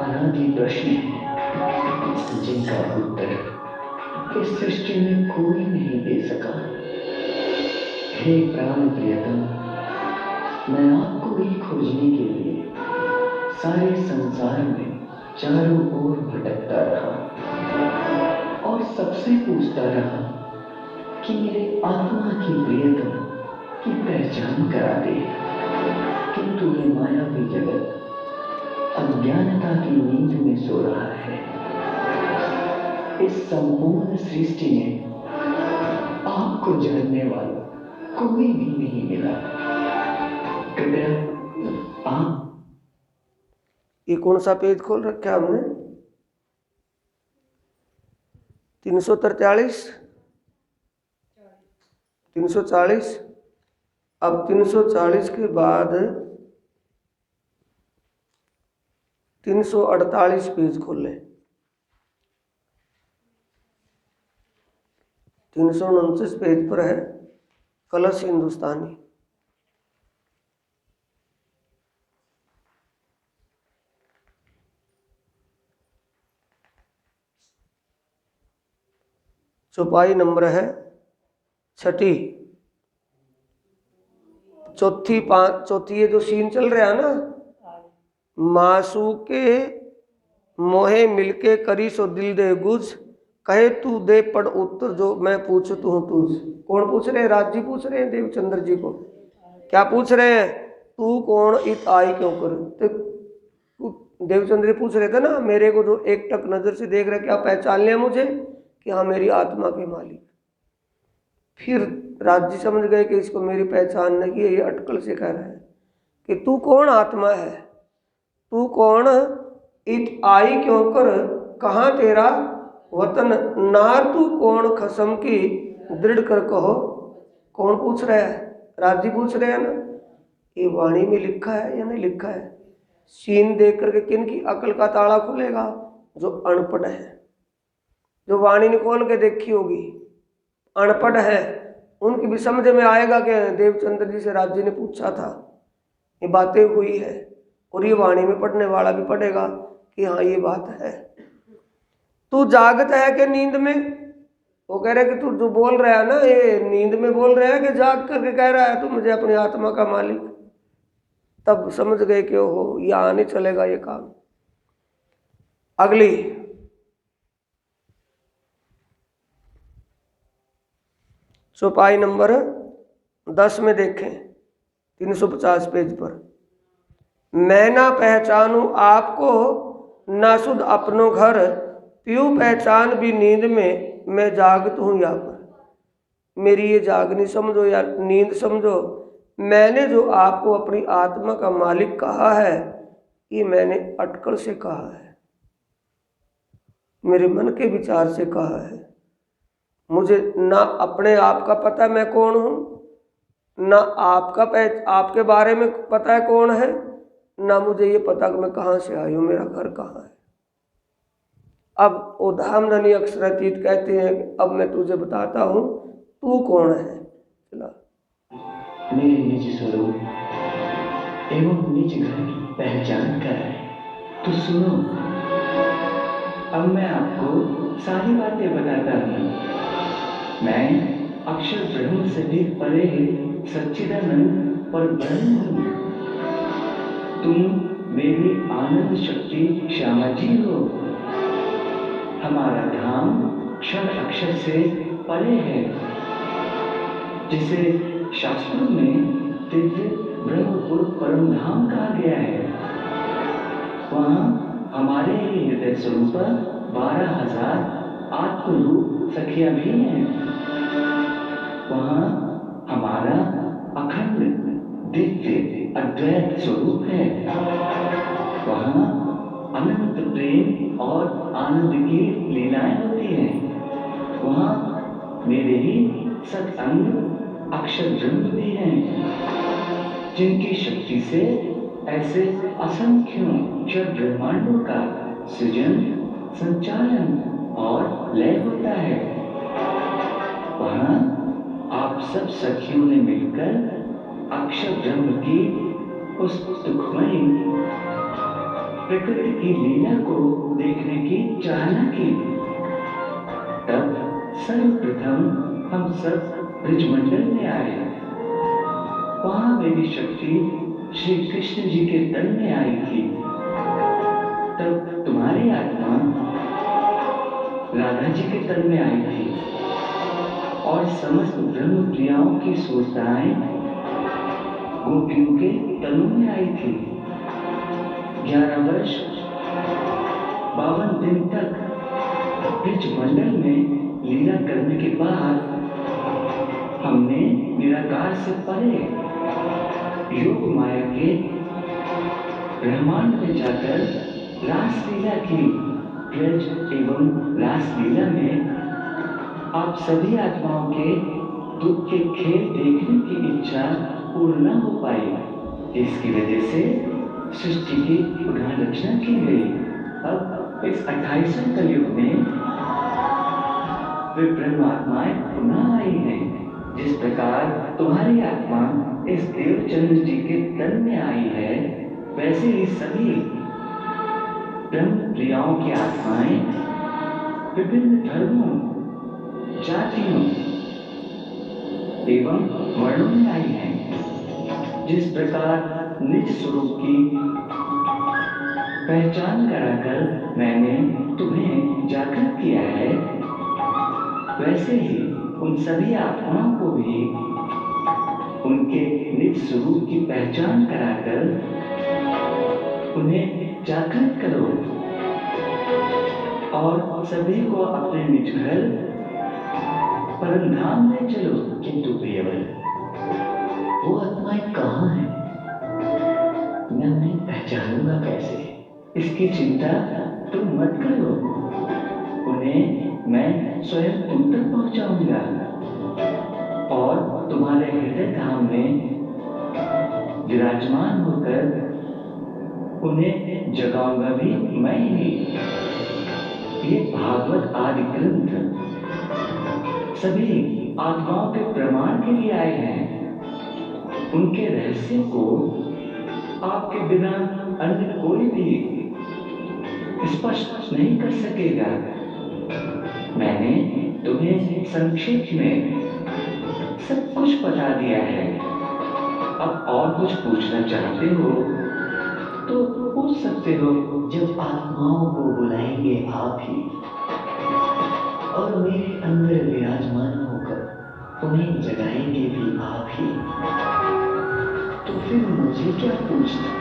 अनादि प्रश्न हैं जिनका उत्तर इस सृष्टि में कोई नहीं दे सका। हे प्राण प्रियतम, मैं आपको ही खोजने के लिए सारे संसार में चारों ओर भटकता रहा, और सबसे पूछता रहा कि मेरे आत्मा की प्रियतम की पहचान करा दे। किंतु ये मायावी जगत अज्ञानता की नींद में सो रहा है। इस संपूर्ण सृष्टि में आपको जानने वाला कोई भी नहीं मिला। कृपया आप। ये कौन सा पेज खोल रखा है हमने? 343, 340। अब 340 के बाद 348 पेज खोल लें। 349 पेज पर है कलश हिंदुस्तानी। चौपाई नंबर है 6। चौथी ये जो सीन चल रहा है ना, मासू के मोहे मिलके करी सो दिल दे गुज, कहे तू दे पड़ उत्तर जो मैं पूछत हूँ तुझ। कौन पूछ रहे हैं? राज जी पूछ रहे हैं देवचंद्र जी को। क्या पूछ रहे हैं? तू कौन इत आई क्यों कर। तो देवचंद्र जी पूछ रहे थे ना, मेरे को जो एक टक नजर से देख रहे, क्या पहचान लिया मुझे कि हाँ मेरी आत्मा के मालिक। फिर राज जी समझ गए कि इसको मेरी पहचान नहीं है, ये अटकल से कह रहा है कि तू कौन आत्मा है, तू कौन इत आई क्यों कर, कहाँ तेरा वतन, नार तू कौन खसम की दृढ़ कर कहो। कौन पूछ रहा है? राज जी पूछ रहे हैं ना। ये वाणी में लिखा है या नहीं लिखा है? सीन देख करके किन की अकल का ताला खुलेगा? जो अनपढ़ है, जो वाणी ने खोल के देखी होगी, अनपढ़ है, उनकी भी समझ में आएगा कि देवचंद्र जी से राज जी ने पूछा था, ये बातें हुई है। और ये वाणी में पढ़ने वाला भी पढ़ेगा कि हाँ ये बात है। तू जागत है कि नींद में? वो कह रहे कि तू जो बोल रहा है ना, ये नींद में बोल रहा है कि जाग करके कह रहा है तू मुझे अपनी आत्मा का मालिक। तब समझ गए कि ओहो यहाँ नहीं चलेगा ये काम। अगली चौपाई नंबर 10 में देखें, 350 पेज पर। मैं ना पहचानूं आपको, ना सुध अपनों घर, पीऊ पहचान भी नींद में, मैं जागत हूँ यहाँ पर। मेरी ये जागनी समझो या नींद समझो, मैंने जो आपको अपनी आत्मा का मालिक कहा है, ये मैंने अटकल से कहा है, मेरे मन के विचार से कहा है। मुझे ना अपने आप का पता मैं कौन हूँ, ना आपके बारे में पता है कौन है, ना मुझे ये पता कि मैं कहाँ से आई हूँ, मेरा घर कहाँ है। अब उधामनी अक्षरातीत कहते हैं कि अब मैं तुझे बताता हूँ तू कौन है। चला मेरे निज स्वरूप एवं निज घर की पहचान कर तो सुनो, अब मैं आपको सारी बातें बताता हूँ। मैं अक्षर ब्रह्म से भी परे सच्चिदानंद पर ब्रह्म हूँ। तुम मेरी आनंद शक्ति श्यामा जी हो। हमारा धाम क्षर अक्षर से परे है, जिसे शास्त्रों में दिव्य ब्रह्मपुर परम धाम कहा गया है। वहाँ हमारे ही हृदय स्वरूप 12,000 आत्मरूप सखियां भी हैं। वहाँ हमारा अखंड दिव्य अद्वैत स्वरूप है। वहाँ अनंत प्रेम और आनंद की लीलाएं होती हैं। वहाँ मेरे ही सत्संग अक्षर ब्रह्म भी हैं, जिनकी शक्ति से ऐसे असंख्यों क्षर ब्रह्मांडों का सृजन, संचालन और लय होता है। वहाँ आप सब सखियों ने मिलकर अक्षर ब्रह्म की उस दुखमयी प्रकृति की लीला को देखने की चाहना की। तब सर्वप्रथम हम सब ब्रजमंडल में आए। वहाँ मेरी शक्ति श्री कृष्ण जी के तन में आई थी। तब तुम्हारी आत्मा राधा जी के तन में आई थी और समस्त ब्रह्म प्रियाओं की सुरताएं गोपियों के तनों में आई थी। 11 वर्ष 52 दिन तक ब्रजमंडल में लीला करने के बाद हमने निराकार से परे योग माया के ब्रह्मांड में जाकर रासलीला की। ब्रज एवं रासलीला में आप सभी आत्माओं के दुख के खेल देखने की इच्छा पूर्ण न हो पाई। इसकी वजह से सृष्टि की पुनर्रचना की गई। अब इस 28वें कलयुग में वे ब्रह्मात्माएं पुनः आई हैं। जिस प्रकार तुम्हारी आत्मा इस देवचंद्र जी के तन में आई है, वैसे ही सभी ब्रह्म प्रियाओं की आत्माएं विभिन्न धर्मों जातियों एवं वर्णों में आई हैं। जिस प्रकार निज स्वरूप की पहचान कराकर मैंने तुम्हें जागृत किया है, वैसे ही उन सभी आत्माओं को भी उनके निज स्वरूप की पहचान कराकर उन्हें जागृत करो और सभी को अपने निज घर परमधाम में चलो। किंतु प्रियवर, वो आत्माएं कहाँ हैं? मैं उन्हें पहचानूंगा कैसे? इसकी चिंता तुम मत करो, उन्हें मैं स्वयं तुम तक पहुंचाऊंगा और तुम्हारे हृदय धाम में विराजमान होकर उन्हें जगाऊंगा भी मैं ही। ये भागवत आदि ग्रंथ सभी आत्माओं के प्रमाण के लिए आए हैं। उनके रहस्य को आपके बिना अन्य कोई भी स्पष्ट नहीं कर सकेगा। मैंने तुम्हें संक्षेप में सब कुछ बता दिया है। अब और कुछ पूछना चाहते हो तो पूछ सकते हो। जब आत्माओं को बुलाएंगे आप ही और मेरे अंदर विराजमान होकर उन्हें जगाएंगे भी आप ही, तो फिर मुझे क्या पूछना?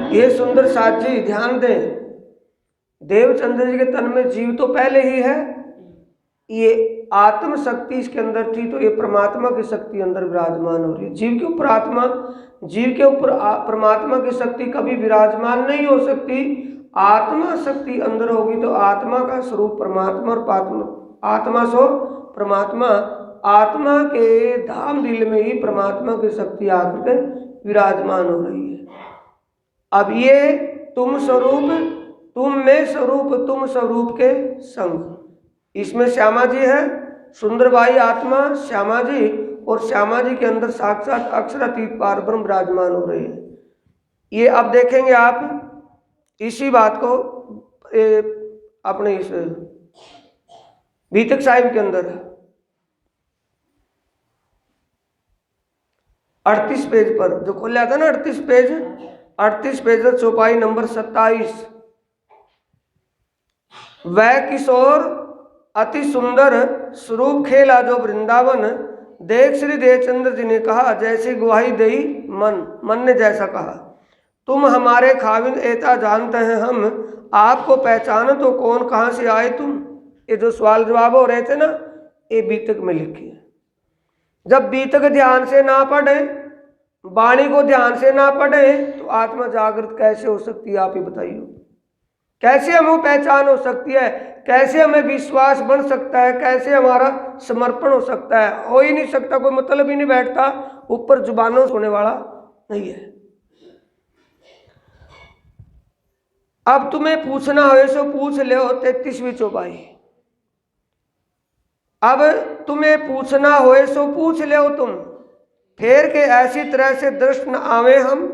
ये सुंदर साथी ध्यान दें, देवचंद्र जी के तन में जीव तो पहले ही है, ये आत्म शक्ति इसके अंदर थी, तो ये परमात्मा की शक्ति अंदर विराजमान हो रही है। जीव के ऊपर आत्मा, जीव के ऊपर परमात्मा की शक्ति कभी विराजमान नहीं हो सकती। आत्मा शक्ति अंदर होगी तो आत्मा का स्वरूप परमात्मा और आत्मा सो परमात्मा, आत्मा के धाम दिल में ही परमात्मा की शक्ति आकर के विराजमान हो रही है। अब ये तुम स्वरूप, तुम में स्वरूप, तुम स्वरूप के संग, इसमें श्यामा जी है, सुंदरबाई आत्मा श्यामा जी, और श्यामा जी के अंदर साक्षात अक्षरातीत पारब्रह्म विराजमान हो रही है। ये अब देखेंगे आप इसी बात को अपने इस बीतक साहिब के अंदर 38 पेज पर जो खोला था ना, 38 पेज चौपाई नंबर 27। वह किशोर अति सुंदर स्वरूप खेला जो वृंदावन, देख श्री देवचंद्र जी ने कहा जैसी गुहाई दई मन ने जैसा कहा, तुम हमारे खाविंद ऐसा जानते हैं हम, आपको पहचानो तो कौन कहाँ से आए तुम। ये जो सवाल जवाब हो रहे थे ना, ये बीतक में लिखी है। जब बीतक ध्यान से ना पढ़े, वाणी को ध्यान से ना पढ़े, तो आत्मा जागृत कैसे हो सकती है? आप ही बताइए, कैसे हमें पहचान हो सकती है? कैसे हमें विश्वास बन सकता है? कैसे हमारा समर्पण हो सकता है? हो ही नहीं सकता, कोई मतलब ही नहीं बैठता, ऊपर जुबानों से होने वाला नहीं है। अब तुम्हें पूछना हो सो पूछ ले, 33वीं चौपाई। अब तुम्हें पूछना हो सो पूछ ले तुम, फेर के ऐसी तरह से दृष्ट न आवे हम।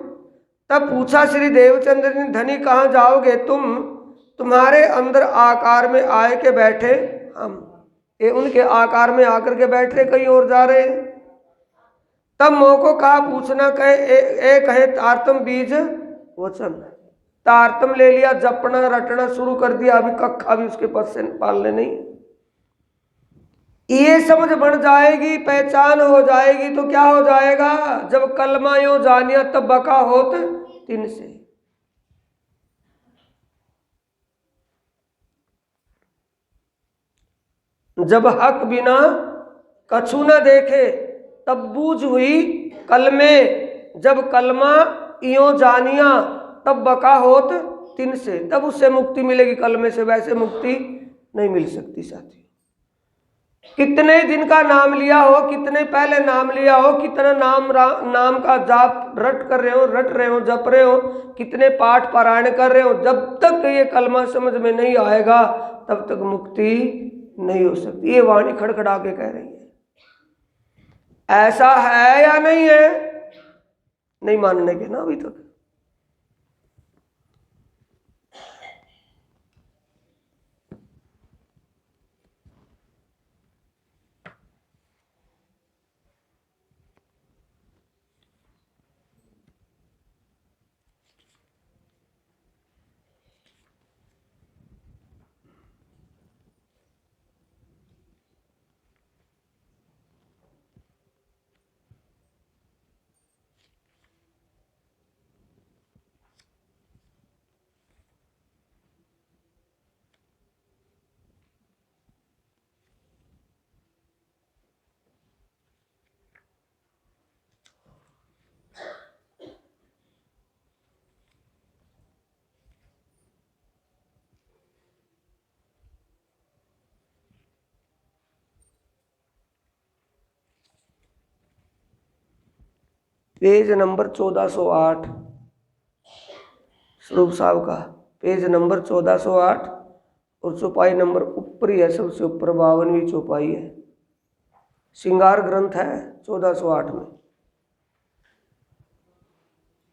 तब पूछा श्री देवचंद्र ने, धनी कहाँ जाओगे तुम, तुम्हारे अंदर आकार में आए के बैठे हम। ये उनके आकार में आकर के बैठ रहे, कहीं और जा रहे। तब मोको कहा पूछना, कहे कहे तारतम बीज वचन, तारतम ले लिया, जपना रटना शुरू कर दिया, अभी कक्का भी उसके पद से पालने नहीं। ये समझ बढ़ जाएगी, पहचान हो जाएगी, तो क्या हो जाएगा? जब कलमा यो जानिया तब बका होत तिन से। जब हक बिना कछु न देखे तब बूझ हुई कलमे, जब कलमा यो जानिया तब बका होत तिन से, तब उससे मुक्ति मिलेगी। कलमे से वैसे मुक्ति नहीं मिल सकती साथी। कितने दिन का नाम लिया हो, कितने पहले नाम लिया हो, कितना नाम का जाप रट रहे हो, जप रहे हो, कितने पाठ पारायण कर रहे हो, जब तक ये कलमा समझ में नहीं आएगा तब तक मुक्ति नहीं हो सकती। ये वाणी खड़खड़ा के कह रही है। ऐसा है या नहीं है? नहीं मानने के ना अभी तक। पेज नंबर 1408 स्वरूप साहब का, पेज नंबर 1408 और चौपाई नंबर ऊपर ही है, सबसे ऊपर 52वीं चौपाई है। श्रृंगार ग्रंथ है 1408 में,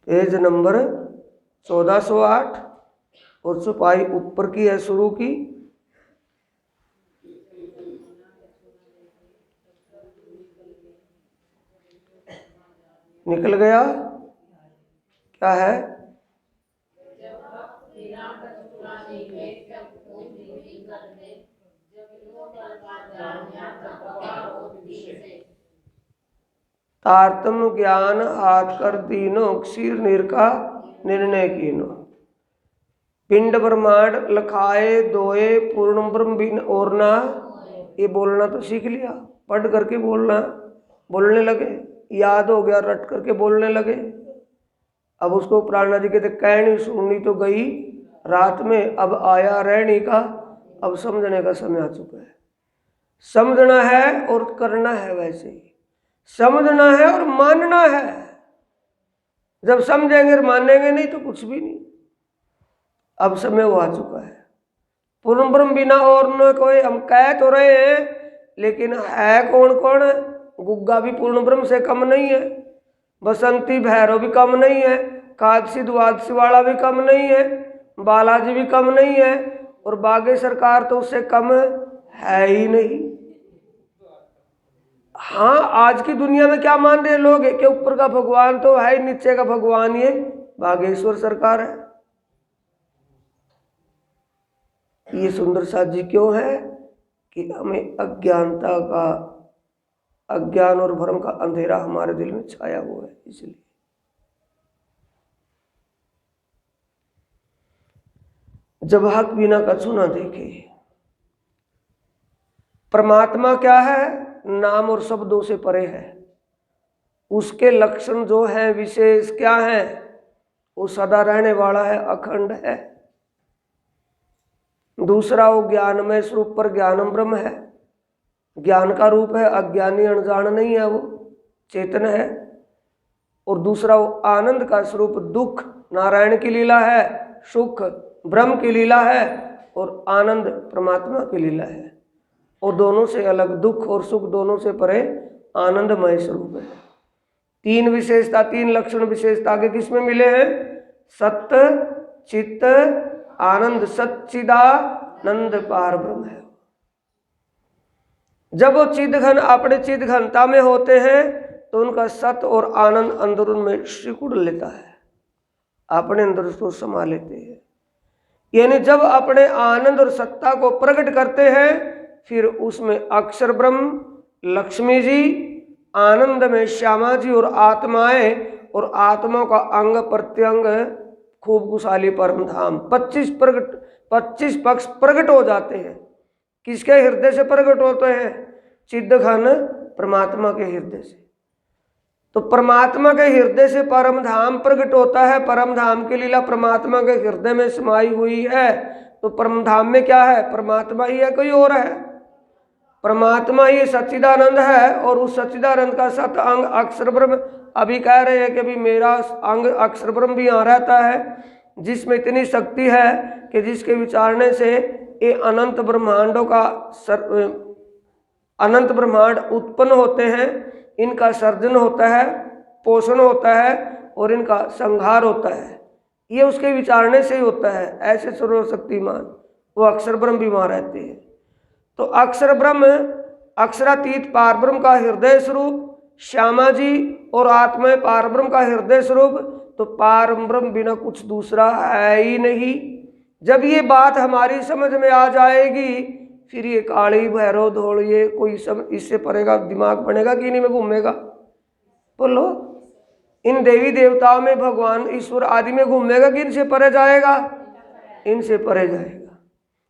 पेज नंबर 1408 और चौपाई ऊपर की है शुरू की। निकल गया क्या है? तारतम ज्ञान हाथ कर दीनो, क्षीर नीर का निर्णय कीनो। पिंड ब्रह्मांड लखाए दोए, पूर्ण ब्रह्म बिन और ना। ये बोलना तो सीख लिया, पढ़ करके बोलना, बोलने लगे, याद हो गया, रट करके बोलने लगे। अब उसको प्राणा जी कहते कहनी सुननी तो गई रात में, अब आया रहने का, अब समझने का समय आ चुका है। समझना है और करना है, वैसे ही समझना है और मानना है। जब समझेंगे और मानेंगे नहीं तो कुछ भी नहीं। अब समय वो आ चुका है। पूर्ण ब्रह्म बिना और न कोई, हम कह तो रहे हैं लेकिन है कौन कौन? गुग्गा भी पूर्ण ब्रह्म से कम नहीं है, बसंती भैरव भी कम नहीं है, कादसी द्वादशी वाला भी कम नहीं है, बालाजी भी कम नहीं है, और बागे सरकार तो उससे कम है ही नहीं। हाँ, आज की दुनिया में क्या मान रहे लोग कि ऊपर का भगवान तो है, नीचे का भगवान ये बागेश्वर सरकार है। ये सुंदर साथ जी क्यों है कि हमें अज्ञानता का, अज्ञान और भ्रम का अंधेरा हमारे दिल में छाया हुआ है। इसलिए जब हक बिना कछु ना देखे। परमात्मा क्या है? नाम और शब्दों से परे है। उसके लक्षण जो है विशेष क्या है? वो सदा रहने वाला है, अखंड है। दूसरा वो ज्ञानमय स्वरूप पर ज्ञानम ब्रह्म है, ज्ञान का रूप है, अज्ञानी अनजान नहीं है, वो चेतन है। और दूसरा वो आनंद का स्वरूप, दुख नारायण की लीला है, सुख ब्रह्म की लीला है, और आनंद परमात्मा की लीला है। और दोनों से अलग, दुख और सुख दोनों से परे आनंदमय स्वरूप है। तीन विशेषता, तीन लक्षण विशेषता के किसमें मिले हैं? सत्य चित्त आनंद, सच्चिदानंद पार ब्रह्म है। जब वो चिद घन अपने चिद घनता में होते हैं तो उनका सत और आनंद अंदरून में सिकुड़ लेता है, अपने अंदर उसको समा लेते हैं। यानी जब अपने आनंद और सत्ता को प्रकट करते हैं फिर उसमें अक्षर ब्रह्म, लक्ष्मी जी, आनंद में श्यामा जी और आत्माएं, और आत्मा का अंग प्रत्यंग खूब खुशहाली परम धाम। 25 पक्ष प्रकट हो जाते हैं। किसके हृदय से प्रकट होते हैं? चिद घन परमात्मा के हृदय से। तो परमात्मा के हृदय से परम धाम प्रकट होता है। परम धाम की लीला परमात्मा के हृदय में समाई हुई है। तो परम धाम में क्या है? परमात्मा ही है, कोई और है? परमात्मा ये सच्चिदानंद है और उस सच्चिदानंद का सत अंग अक्षर ब्रह्म, अभी कह रहे हैं कि भी मेरा अंग अक्षर ब्रह्म भी यहाँ रहता है, जिसमें इतनी शक्ति है कि जिसके विचारने से ये अनंत ब्रह्मांडों का अनंत ब्रह्मांड उत्पन्न होते हैं, इनका सर्जन होता है, पोषण होता है और इनका संहार होता है। ये उसके विचारने से ही होता है। ऐसे सर्वशक्तिमान वो अक्षर ब्रह्म भी वहाँ रहते हैं। तो अक्षर ब्रह्म, अक्षरातीत पार ब्रह्म का हृदय स्वरूप श्यामा जी और आत्मा पार ब्रह्म का हृदय स्वरूप, तो पार ब्रह्म बिना कुछ दूसरा है ही नहीं। जब ये बात हमारी समझ में आ जाएगी, फिर ये काली भैरव धोल ये कोई सब इससे पड़ेगा, दिमाग बनेगा कि नहीं में घूमेगा? बोलो, इन देवी देवताओं में भगवान ईश्वर आदि में घूमेगा कि इनसे परे जाएगा? इनसे परे जाएगा।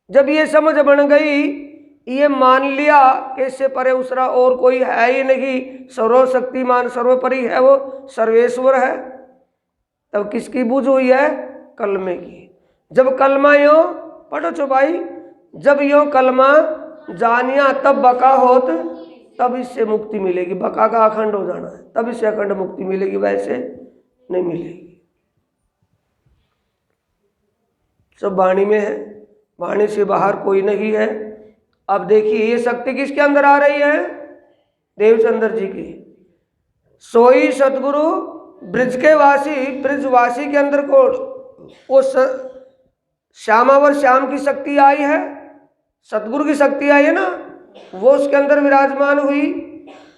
जब ये समझ बन गई, ये मान लिया कि इससे परे उसरा और कोई है ही नहीं, सर्वशक्तिमान सर्वोपरि है, वो सर्वेश्वर है, तब किसकी बूझ हुई है? कलमे की। जब कलमा यो पढ़ो छो भाई, जब यो कलमा जानिया तब बका होत, तब इससे मुक्ति मिलेगी। बका का अखंड हो जाना है, तब इससे अखंड मुक्ति मिलेगी, वैसे नहीं मिलेगी। सब वाणी में है, वाणी से बाहर कोई नहीं है। अब देखिए ये शक्ति किसके अंदर आ रही है? देवचंद्र जी की। सोई सतगुरु ब्रिज के वासी, ब्रिजवासी के अंदर को वो श्यामावर श्याम की शक्ति आई है, सतगुरु की शक्ति आई है ना, वो उसके अंदर विराजमान हुई।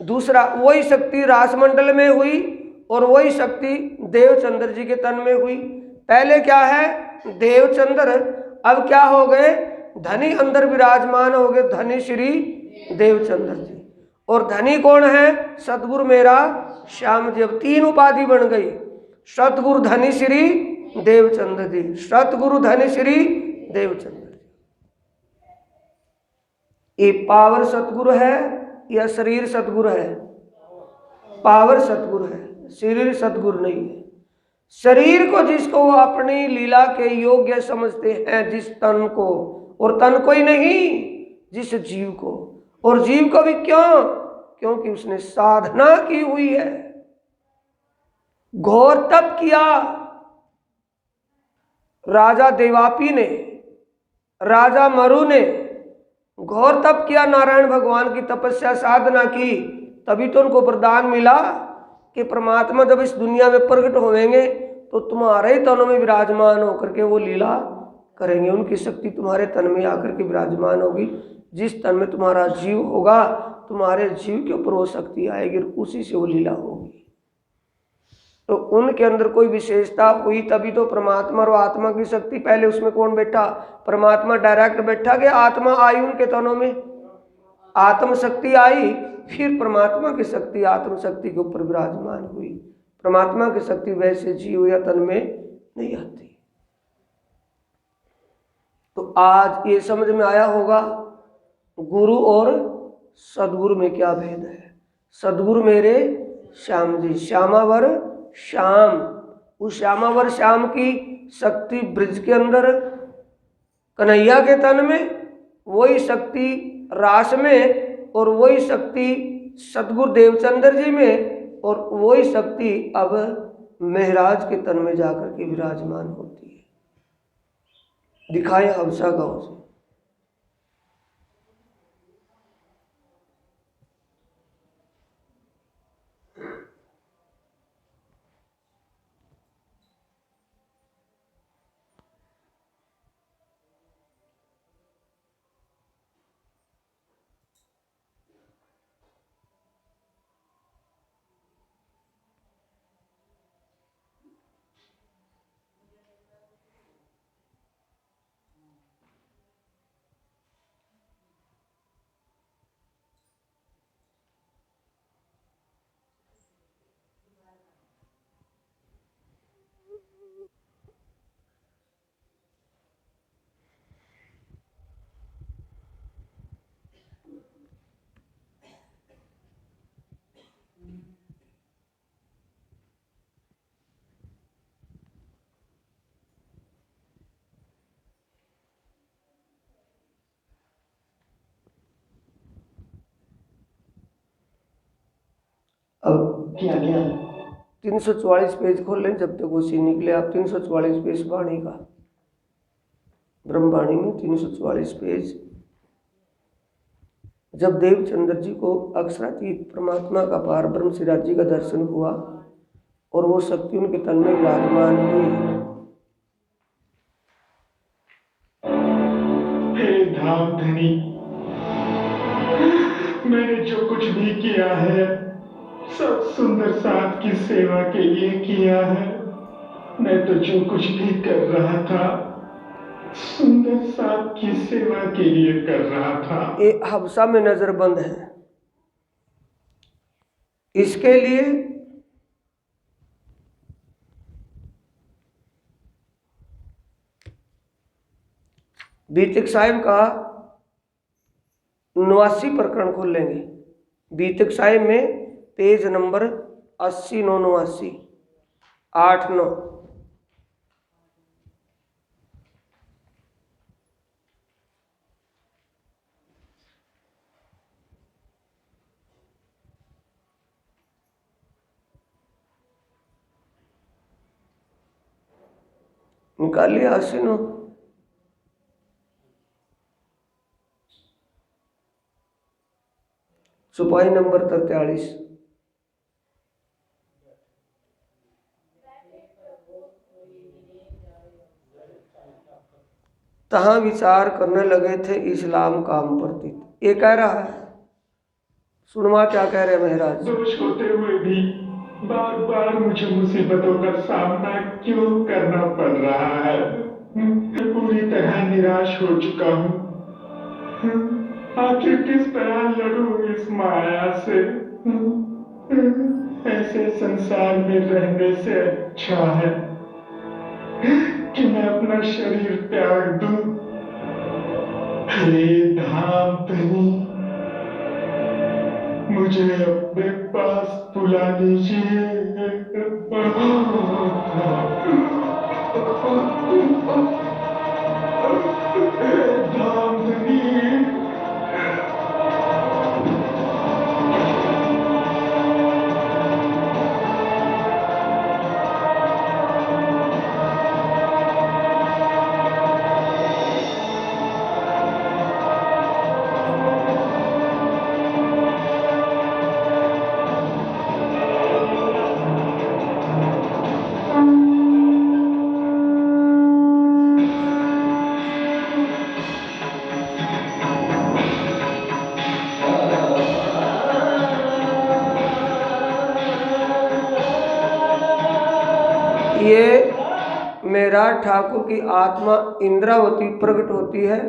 दूसरा वही शक्ति रासमंडल में हुई और वही शक्ति देवचंद्र जी के तन में हुई। पहले क्या है? देवचंद्र, अब क्या हो गए? धनी अंदर विराजमान हो गए, धनी श्री देवचंद्र जी। और धनी कौन है? सतगुरु मेरा श्याम जी। अब तीन उपाधि बन गई, सतगुरु धनी श्री देवचंद्र जी, सतगुरु धनी श्री देवचंद्र जी। ये पावर सतगुरु है या शरीर सतगुरु है? पावर सतगुरु है, शरीर सतगुरु नहीं है। शरीर को जिसको वो अपनी लीला के योग्य समझते हैं, जिस तन को, और तन को ही नहीं, जिस जीव को, और जीव को भी क्यों? क्योंकि उसने साधना की हुई है, घोर तप किया। राजा देवापी ने, राजा मरु ने घोर तप किया, नारायण भगवान की तपस्या साधना की, तभी तो उनको वरदान मिला कि परमात्मा जब इस दुनिया में प्रकट होंगे तो तुम्हारे तनों में विराजमान होकर के वो लीला करेंगे। उनकी शक्ति तुम्हारे तन में आकर के विराजमान होगी। जिस तन में तुम्हारा जीव होगा, तुम्हारे जीव के ऊपर वो शक्ति आएगी और उसी से वो लीला होगी। तो उनके अंदर कोई विशेषता हुई, तभी तो परमात्मा और आत्मा की शक्ति। पहले उसमें कौन बैठा? परमात्मा डायरेक्ट बैठा कि आत्मा आई उनके तनों में, आत्म शक्ति आई, फिर परमात्मा की शक्ति आत्म शक्ति के ऊपर विराजमान हुई। परमात्मा की शक्ति वैसे जीव या तन में नहीं आती। तो आज ये समझ में आया होगा गुरु और सदगुरु में क्या भेद है। सदगुरु मेरे श्याम जी, श्यामावर श्याम, उस श्यामावर श्याम की शक्ति ब्रिज के अंदर कन्हैया के तन में, वही शक्ति रास में, और वही शक्ति सतगुरु देवचंद्र जी में, और वही शक्ति अब महराज के तन में जाकर के विराजमान होती है। दिखाए हंसा गाँव से। अब क्या क्या? 344 पेज खोल लें, जब तक वो सी निकले आप। 344 पेज वाणी का, ब्रह्मवाणी में 344 पेज। जब देवचंद्र जी को अक्षरातीत परमात्मा का पार ब्रह्म सिराज जी का दर्शन हुआ और वो शक्ति उनके तन में विराजमान हुई। हे धाम धनी, मैंने जो कुछ भी किया है सब सुंदर साथ की सेवा के लिए किया है। मैं तो जो कुछ भी कर रहा था सुंदर साथ की सेवा के लिए कर रहा था। ये हबसा में नजरबंद है, इसके लिए बीतक साहिब का 89 प्रकरण खोल लेंगे। बीतक साहिब में पेज नंबर 80 89 8 9। निकालिए 80 9। सुपाई नंबर 43। तहां विचार करने लगे थे इस्लाम काम प्रति। ये कह रहा है, सुनवा क्या कह रहे हैं महाराज। दोष होते हुए भी बार बार मुझे मुसीबतों का सामना क्यों करना पड़ रहा है? मैं पूरी तरह निराश हो चुका हूँ। आखिर किस तरह लड़ूं इस माया से? ऐसे संसार में रहने से अच्छा है कि मैं अपना शरीर त्याग दूं। हे धाम धनी, मुझे अपने पास बुला लीजिए। धाम धनी, ये मेरा ठाकुर की आत्मा इंद्रावती प्रकट होती है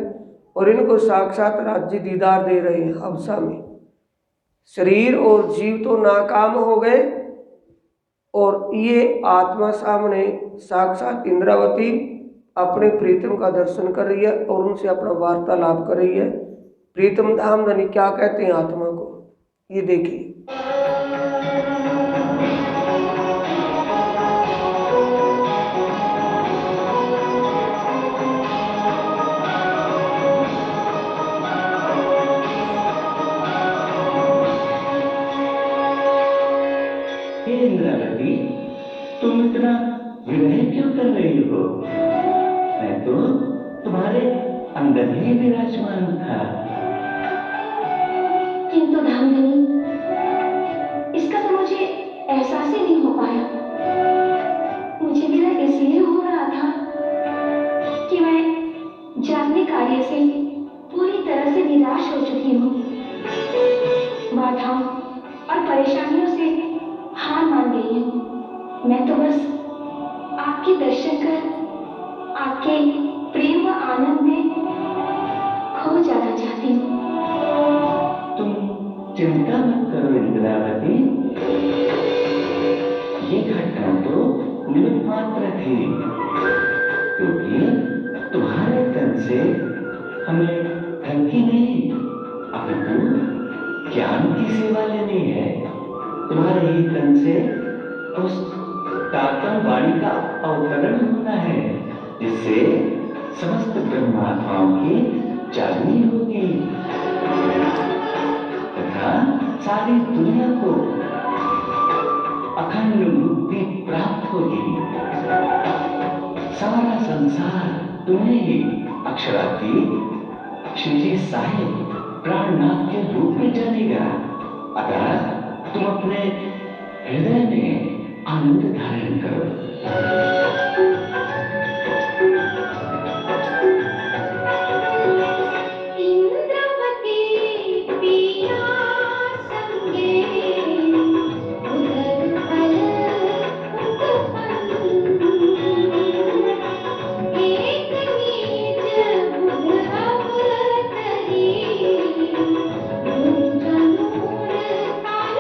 और इनको साक्षात राज्य दीदार दे रहे हैं हबसा में। शरीर और जीव तो नाकाम हो गए और ये आत्मा सामने साक्षात इंद्रावती अपने प्रीतम का दर्शन कर रही है और उनसे अपना वार्तालाप कर रही है। प्रीतम धाम धनी क्या कहते हैं आत्मा को, ये देखिए। हे इंद्रावती, तुम इतना विरह क्यों कर रही हो? मैं तो तुम्हारे अंदर ही विराजमान था। किंतु धामधनी, इसका तो मुझे एहसास ही नहीं हो पाया। मुझे विरह इसलिए हो रहा था कि मैं जागने कार्य से पूरी तरह से निराश हो चुकी हूँ। बाधाओं और परेशानियों से हार मान गई हूँ। मैं तो बस आपके दर्शन कर आपके प्रेम व आनंद में खो जाना चाहती हूँ। तुम चिंता मत करो इंद्रावती, ये घटना तो निमित्त मात्र थी, क्योंकि तुम्हारे तन से हमें धन की नहीं अपितु ज्ञान की सेवा लेनी है। तुम्हारे ही तन से उस तातम वाणी का अवतरण होना है, जिससे समस्त ब्रह्मात्माओं की जागनी होगी तथा सारी दुनिया को संसार तुम्हें ही अक्षरातीत श्री जी साहिब प्राणनाथ के रूप में जानेगा। अतः तुम अपने हृदय में आनंद धारण करो। इंद्रवती पिया संगे उदर फल एक नीच बुध अवतरी गुंजनूर तार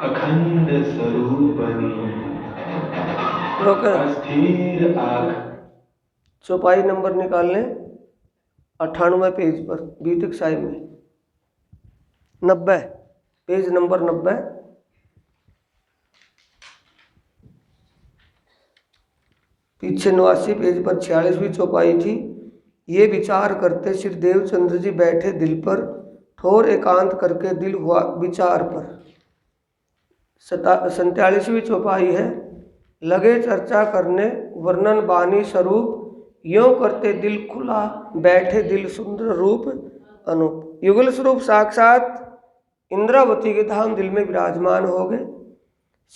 अखंड स्वरूपनी रोके अस्थिर आँख चौपाई नंबर निकाल लें 98वें पेज पर बीतिक साहिब में 90 पेज नंबर 90 पीछे 89 पेज पर 46वीं चौपाई थी। ये विचार करते श्री देवचंद्र जी बैठे दिल पर, ठोर एकांत करके दिल हुआ विचार पर। 47वीं चौपाई है लगे चर्चा करने वर्णन बानी स्वरूप, यों करते दिल खुला बैठे दिल सुंदर रूप अनूप। युगल स्वरूप साक्षात इंद्रावती के धाम दिल में विराजमान हो गए।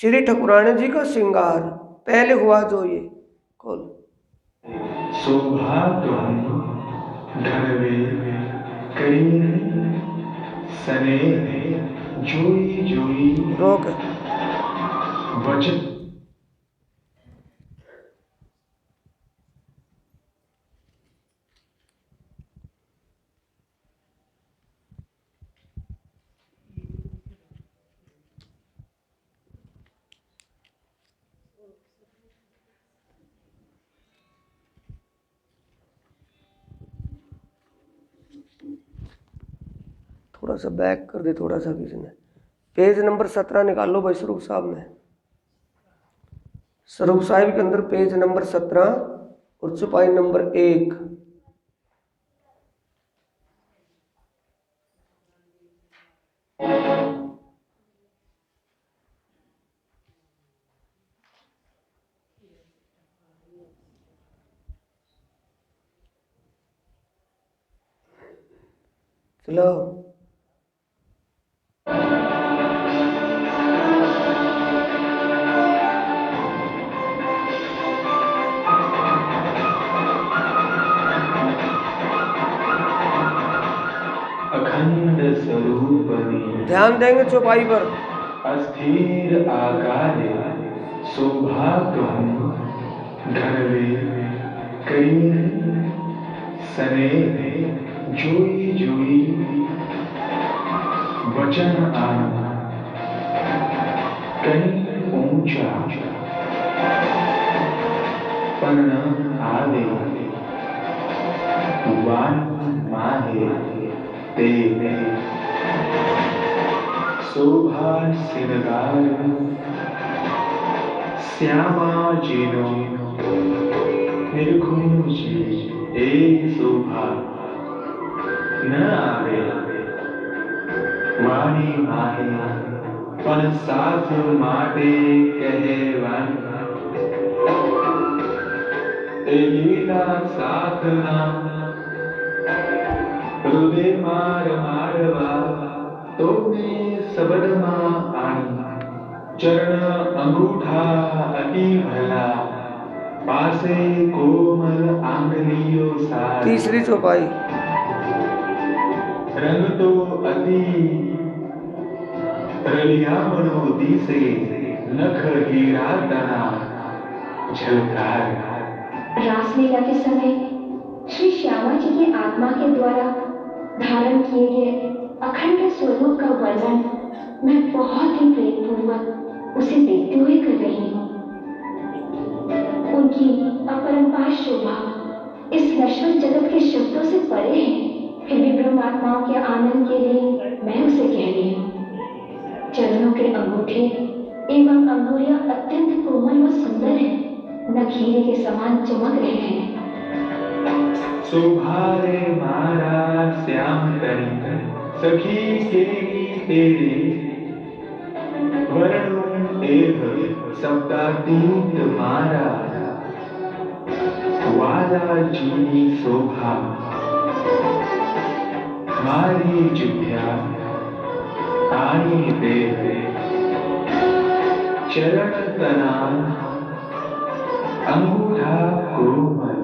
श्री ठकुरानी जी का श्रृंगार पहले हुआ जो ये खोल सौभाग्य धनवे करीन सने जोई जोई रोक वचन थोड़ा सा बैक कर दे, थोड़ा सा किसी ने। पेज नंबर 17 निकाल लो भाई स्वरूप साहब में। स्वरूप साहिब के अंदर पेज नंबर 17 और चौपाई नंबर 1। चलो अखंड स्वरूपनी ध्यान देंगे चौपाई पर। अस्थिर आकार सौभाग्य धनवे करीन सने जोई जोई वचन आना कहीं ऊंचा पर्ण आदे वान माहे ते शोभा श्रृंगार श्यामा जीनो निर्घुम जी ए शोभा न आवे वाणी माहे पण साथ माटे कहेवानी ए लीला साथना हृदय मार मारवा तो ने सबदमा आनी चरण अंगूठा अति भला पासे कोमल आंगलियों सार तीसरी चौपाई। रंग तो अति रलिया मनो दिसे नख हीरा तना झलकार। रासलीला के समय श्री श्यामा जी की आत्मा के द्वारा धारण किए गए अखंड स्वरूप का वर्णन मैं बहुत ही प्रेमपूर्वक उसे देखते हुए कर रही हूँ। उनकी अपरंपार शोभा इस नश्वर जगत के शब्दों से परे है, फिर भी ब्रह्मात्माओं के आनंद के लिए मैं उसे कह रही हूँ। चरणों के अंगूठे एवं अंगुलियां अत्यंत कोमल व सुंदर हैं, नख हीरे के समान चमक रहे हैं। शोभारे मारा श्याम तनी सखी के तेरे वरण एव सप्तातीत मारा वाला जी शोभा मारी जुभ्या आनी देव चरण तना अंगूठा कोमल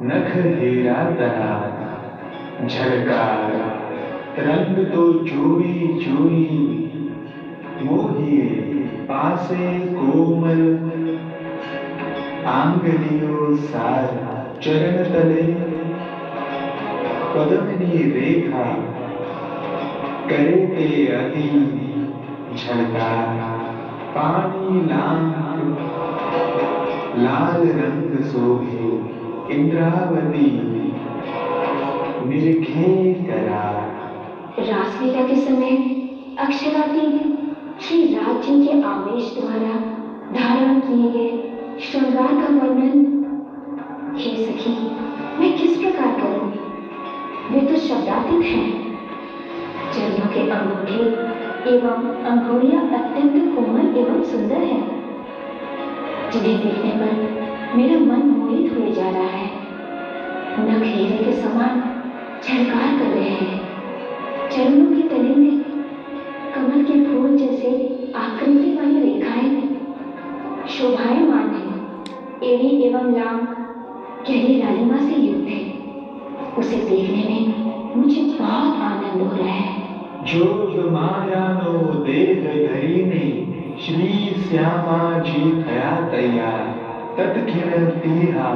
नख हीरा तना झलकार। रंग तो चूड़ी चूड़ी मोहिए पासे कोमल आंगलियों सार चरण तले पद्मिनी रेखा करे ते अति झलकार। पानी लाल रंग शोभे इंद्रावती निरखे करार। रासलीला के समय अक्षरातीत श्री राज जी के आवेश द्वारा धारण किए गए श्रृंगार का वर्णन हे सखी मैं किस प्रकार करूं? वे तो शब्दातीत हैं। चरणों के अंगूठे एवं अंगुलियां अत्यंत कोमल एवं सुंदर हैं, जिन्हें देखने पर मेरा मन मोहित हुए जा रहा है। नख हीरे के समान झलकार कर रहे हैं। चरणों के तले में कमल के फूल जैसे आकृति वाली रेखाएं शोभायमान हैं। एड़ी एवं लांग गहरी लालिमा से युक्त है। उसे देखने में मुझे बहुत आनंद हो रहा है। जोग मायानो देह धरीने श्री श्यामा जी थया तैयार तत्क्षण तीहा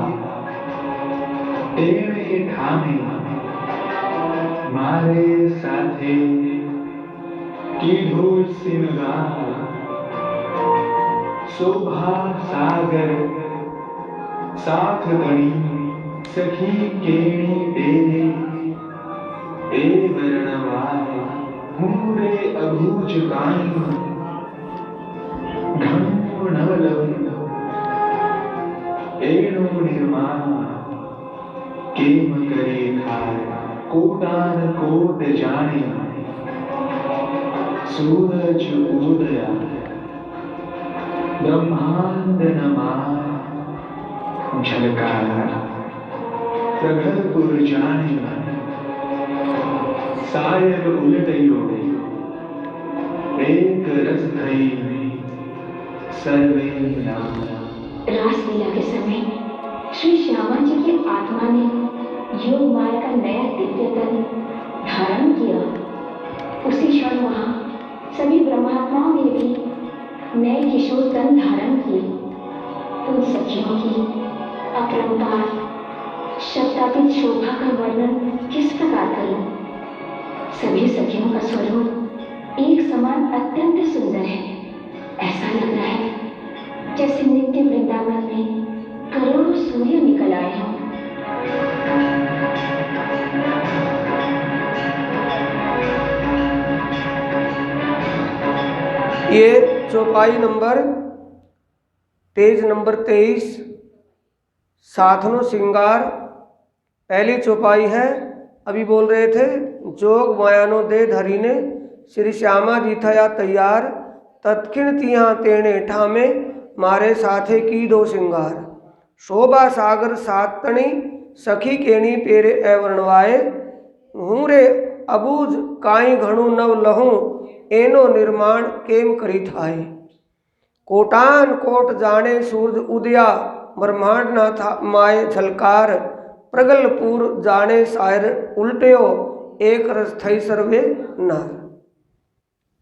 तेरे ठामे मारे साथे कीधो सिंगार। शोभा सागर साथ गणी सखी केणी तेरे ए वर्णवाय हुरे अभूज काई घनो नवलव एणो निर्माण केम करे थार। कोटान कोट जाने सूरज उदया ब्रह्मांड नमाय झलकार। प्रगलपुर जाने सायर उलटयो एक रस धई सर्वे नाम। रासलीला के समय श्री श्यामा जी की आत्मा ने योग माया का नया दिव्य तन धारण किया। उसी क्षण वहां सभी ब्रह्मात्माओं ने भी नए किशोर तन धारण किए। उन सखियों की अपरंपार शब्दातीत शोभा का वर्णन किस प्रकार करूं? सभी सखियों का स्वरूप एक समान अत्यंत सुंदर है। ऐसा लग रहा है जैसे नित्य वृंदावन में करोड़ों सूर्य निकल आए हों। ये चौपाई नंबर पेज नंबर 23 साधनो श्रृंगार पहली चौपाई है अभी बोल रहे थे, जोग मायानो दे धरी ने श्री श्यामा जी थया तैयार, तत्खिण तिहा तेने ठामे मारे साथे की दो सिंगार। शोभा सागर सातणी सखी केणी पेरे एवर्णवाए, हूँ रे अबूझ काई घणु नव लहूँ, एनो निर्माण केम करी थाए। कोटान कोट जाने सूरज उदया, ब्रह्मांड ना था माए झलकार, प्रगलपुर जाने शायर उल्टियो, एक रस थई सर्वे नार।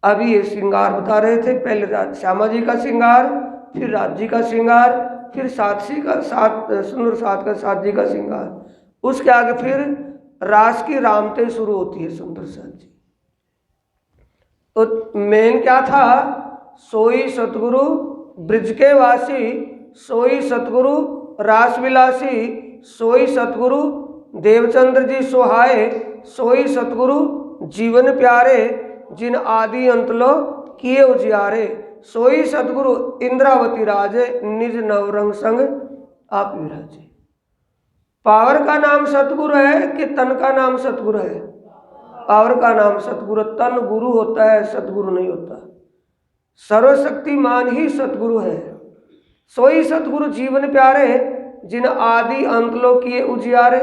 अभी ये श्रृंगार बता रहे थे, पहले श्यामा जी का श्रृंगार, फिर राज जी का श्रृंगार, फिर सातसी का सुंदर सात का सात जी का श्रृंगार। उसके आगे फिर रास की रामते शुरू होती है सुंदर सात जी। तो मेन क्या था, सोई सतगुरु ब्रिज के वासी, सोई सतगुरु रास विलासी, सोई सतगुरु देवचंद्र जी सुहाए, सोई सतगुरु जीवन प्यारे, जिन आदि अंत लो किए उजियारे, सोई सतगुरु इंद्रावती राजे, निज नवरंग संग आप विराजे। पावर का नाम सतगुरु है कि तन का नाम सतगुरु है? पावर का नाम सतगुरु, तन गुरु होता है, सतगुरु नहीं होता। सर्वशक्तिमान ही सतगुरु है। सोई सतगुरु जीवन प्यारे, जिन आदि अंत लो किए उजियारे।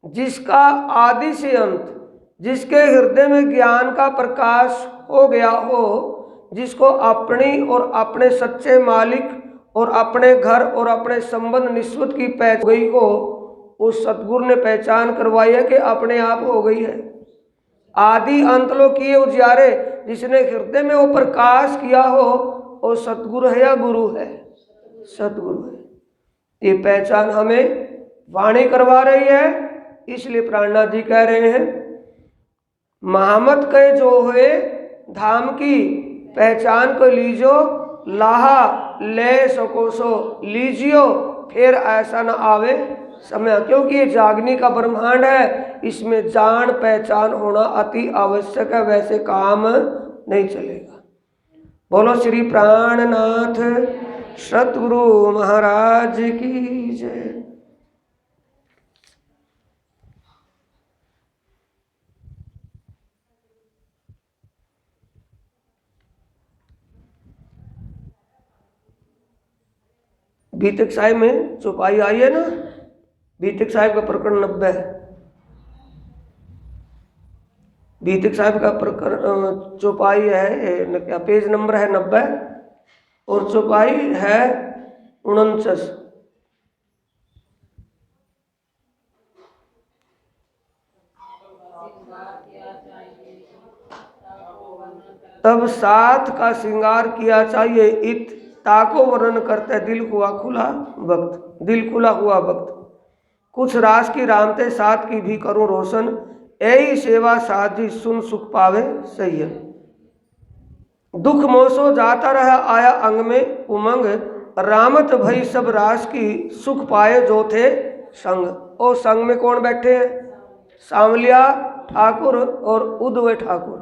जिसका आदि से अंत, जिसके हृदय में ज्ञान का प्रकाश हो गया हो, जिसको अपनी और अपने सच्चे मालिक और अपने घर और अपने संबंध निस्बत की पहचान गई हो, उस सतगुरु ने पहचान करवाई है कि अपने आप हो गई है। आदि अंत लो किए उजियारे, जिसने हृदय में वो प्रकाश किया हो, वो सतगुरु है या गुरु है? सतगुरु है। ये पहचान हमें वाणी करवा रही है। इसलिए प्राणनाथ जी कह रहे हैं, महामत के जो हुए धाम की पहचान को लीजो, लाहा ले सको सो लीजियो, फिर ऐसा न आवे समय। क्योंकि ये जागनी का ब्रह्मांड है, इसमें जान पहचान होना अति आवश्यक है, वैसे काम नहीं चलेगा। बोलो श्री प्राणनाथ सतगुरु महाराज की जय। बीतक साहिब में चौपाई आई है ना, बीतक साहिब का प्रकरण 90 है। बीतक साहिब का प्रकरण चौपाई है, क्या पेज नंबर है 90 और चौपाई है 49। तब साथ का श्रृंगार किया चाहिए, इत ताको वर्णन करते दिल हुआ खुला वक्त, दिल खुला हुआ वक्त। कुछ रास की रामते साथ की भी करूं रोशन, ऐही सेवा साधी सुन सुख पावे सही है। दुख मोसो जाता रहा आया अंग में उमंग, रामत भई सब रास की सुख पाए जो थे संग। और संग में कौन बैठे हैं? सांवलिया ठाकुर और उदय ठाकुर।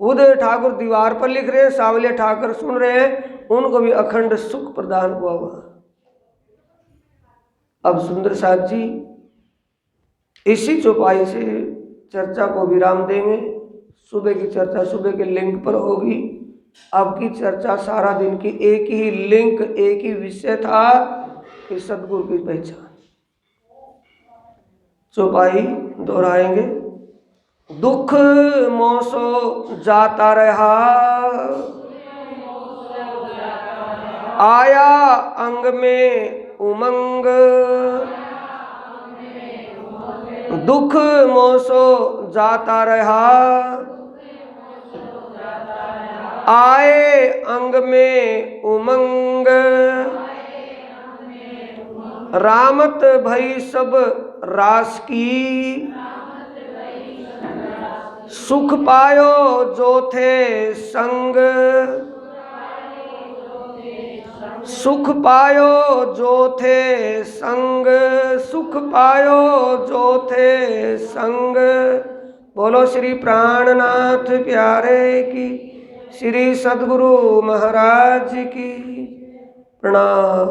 उदय ठाकुर दीवार पर लिख रहे हैं, सांवलिया ठाकुर सुन रहे हैं, उनको भी अखंड सुख प्रदान हुआ हुआ। अब सुंदर साथ जी इसी चौपाई से चर्चा को विराम देंगे। सुबह की चर्चा सुबह के लिंक पर होगी। अब की चर्चा सारा दिन की एक ही लिंक, एक ही विषय था कि सद्गुरु की पहचान। चौपाई दोहराएंगे। दुख मोसो जाता रहा, आया अंग में उमंग। दुख मोसो जाता रहा, आए अंग में उमंग। रामत भई सब रास की, सुख पायो जो थे संग। सुख पायो जो थे संग, सुख पायो जो थे संग। बोलो श्री प्राणनाथ प्यारे की, श्री सद्गुरु महाराज की प्रणाम।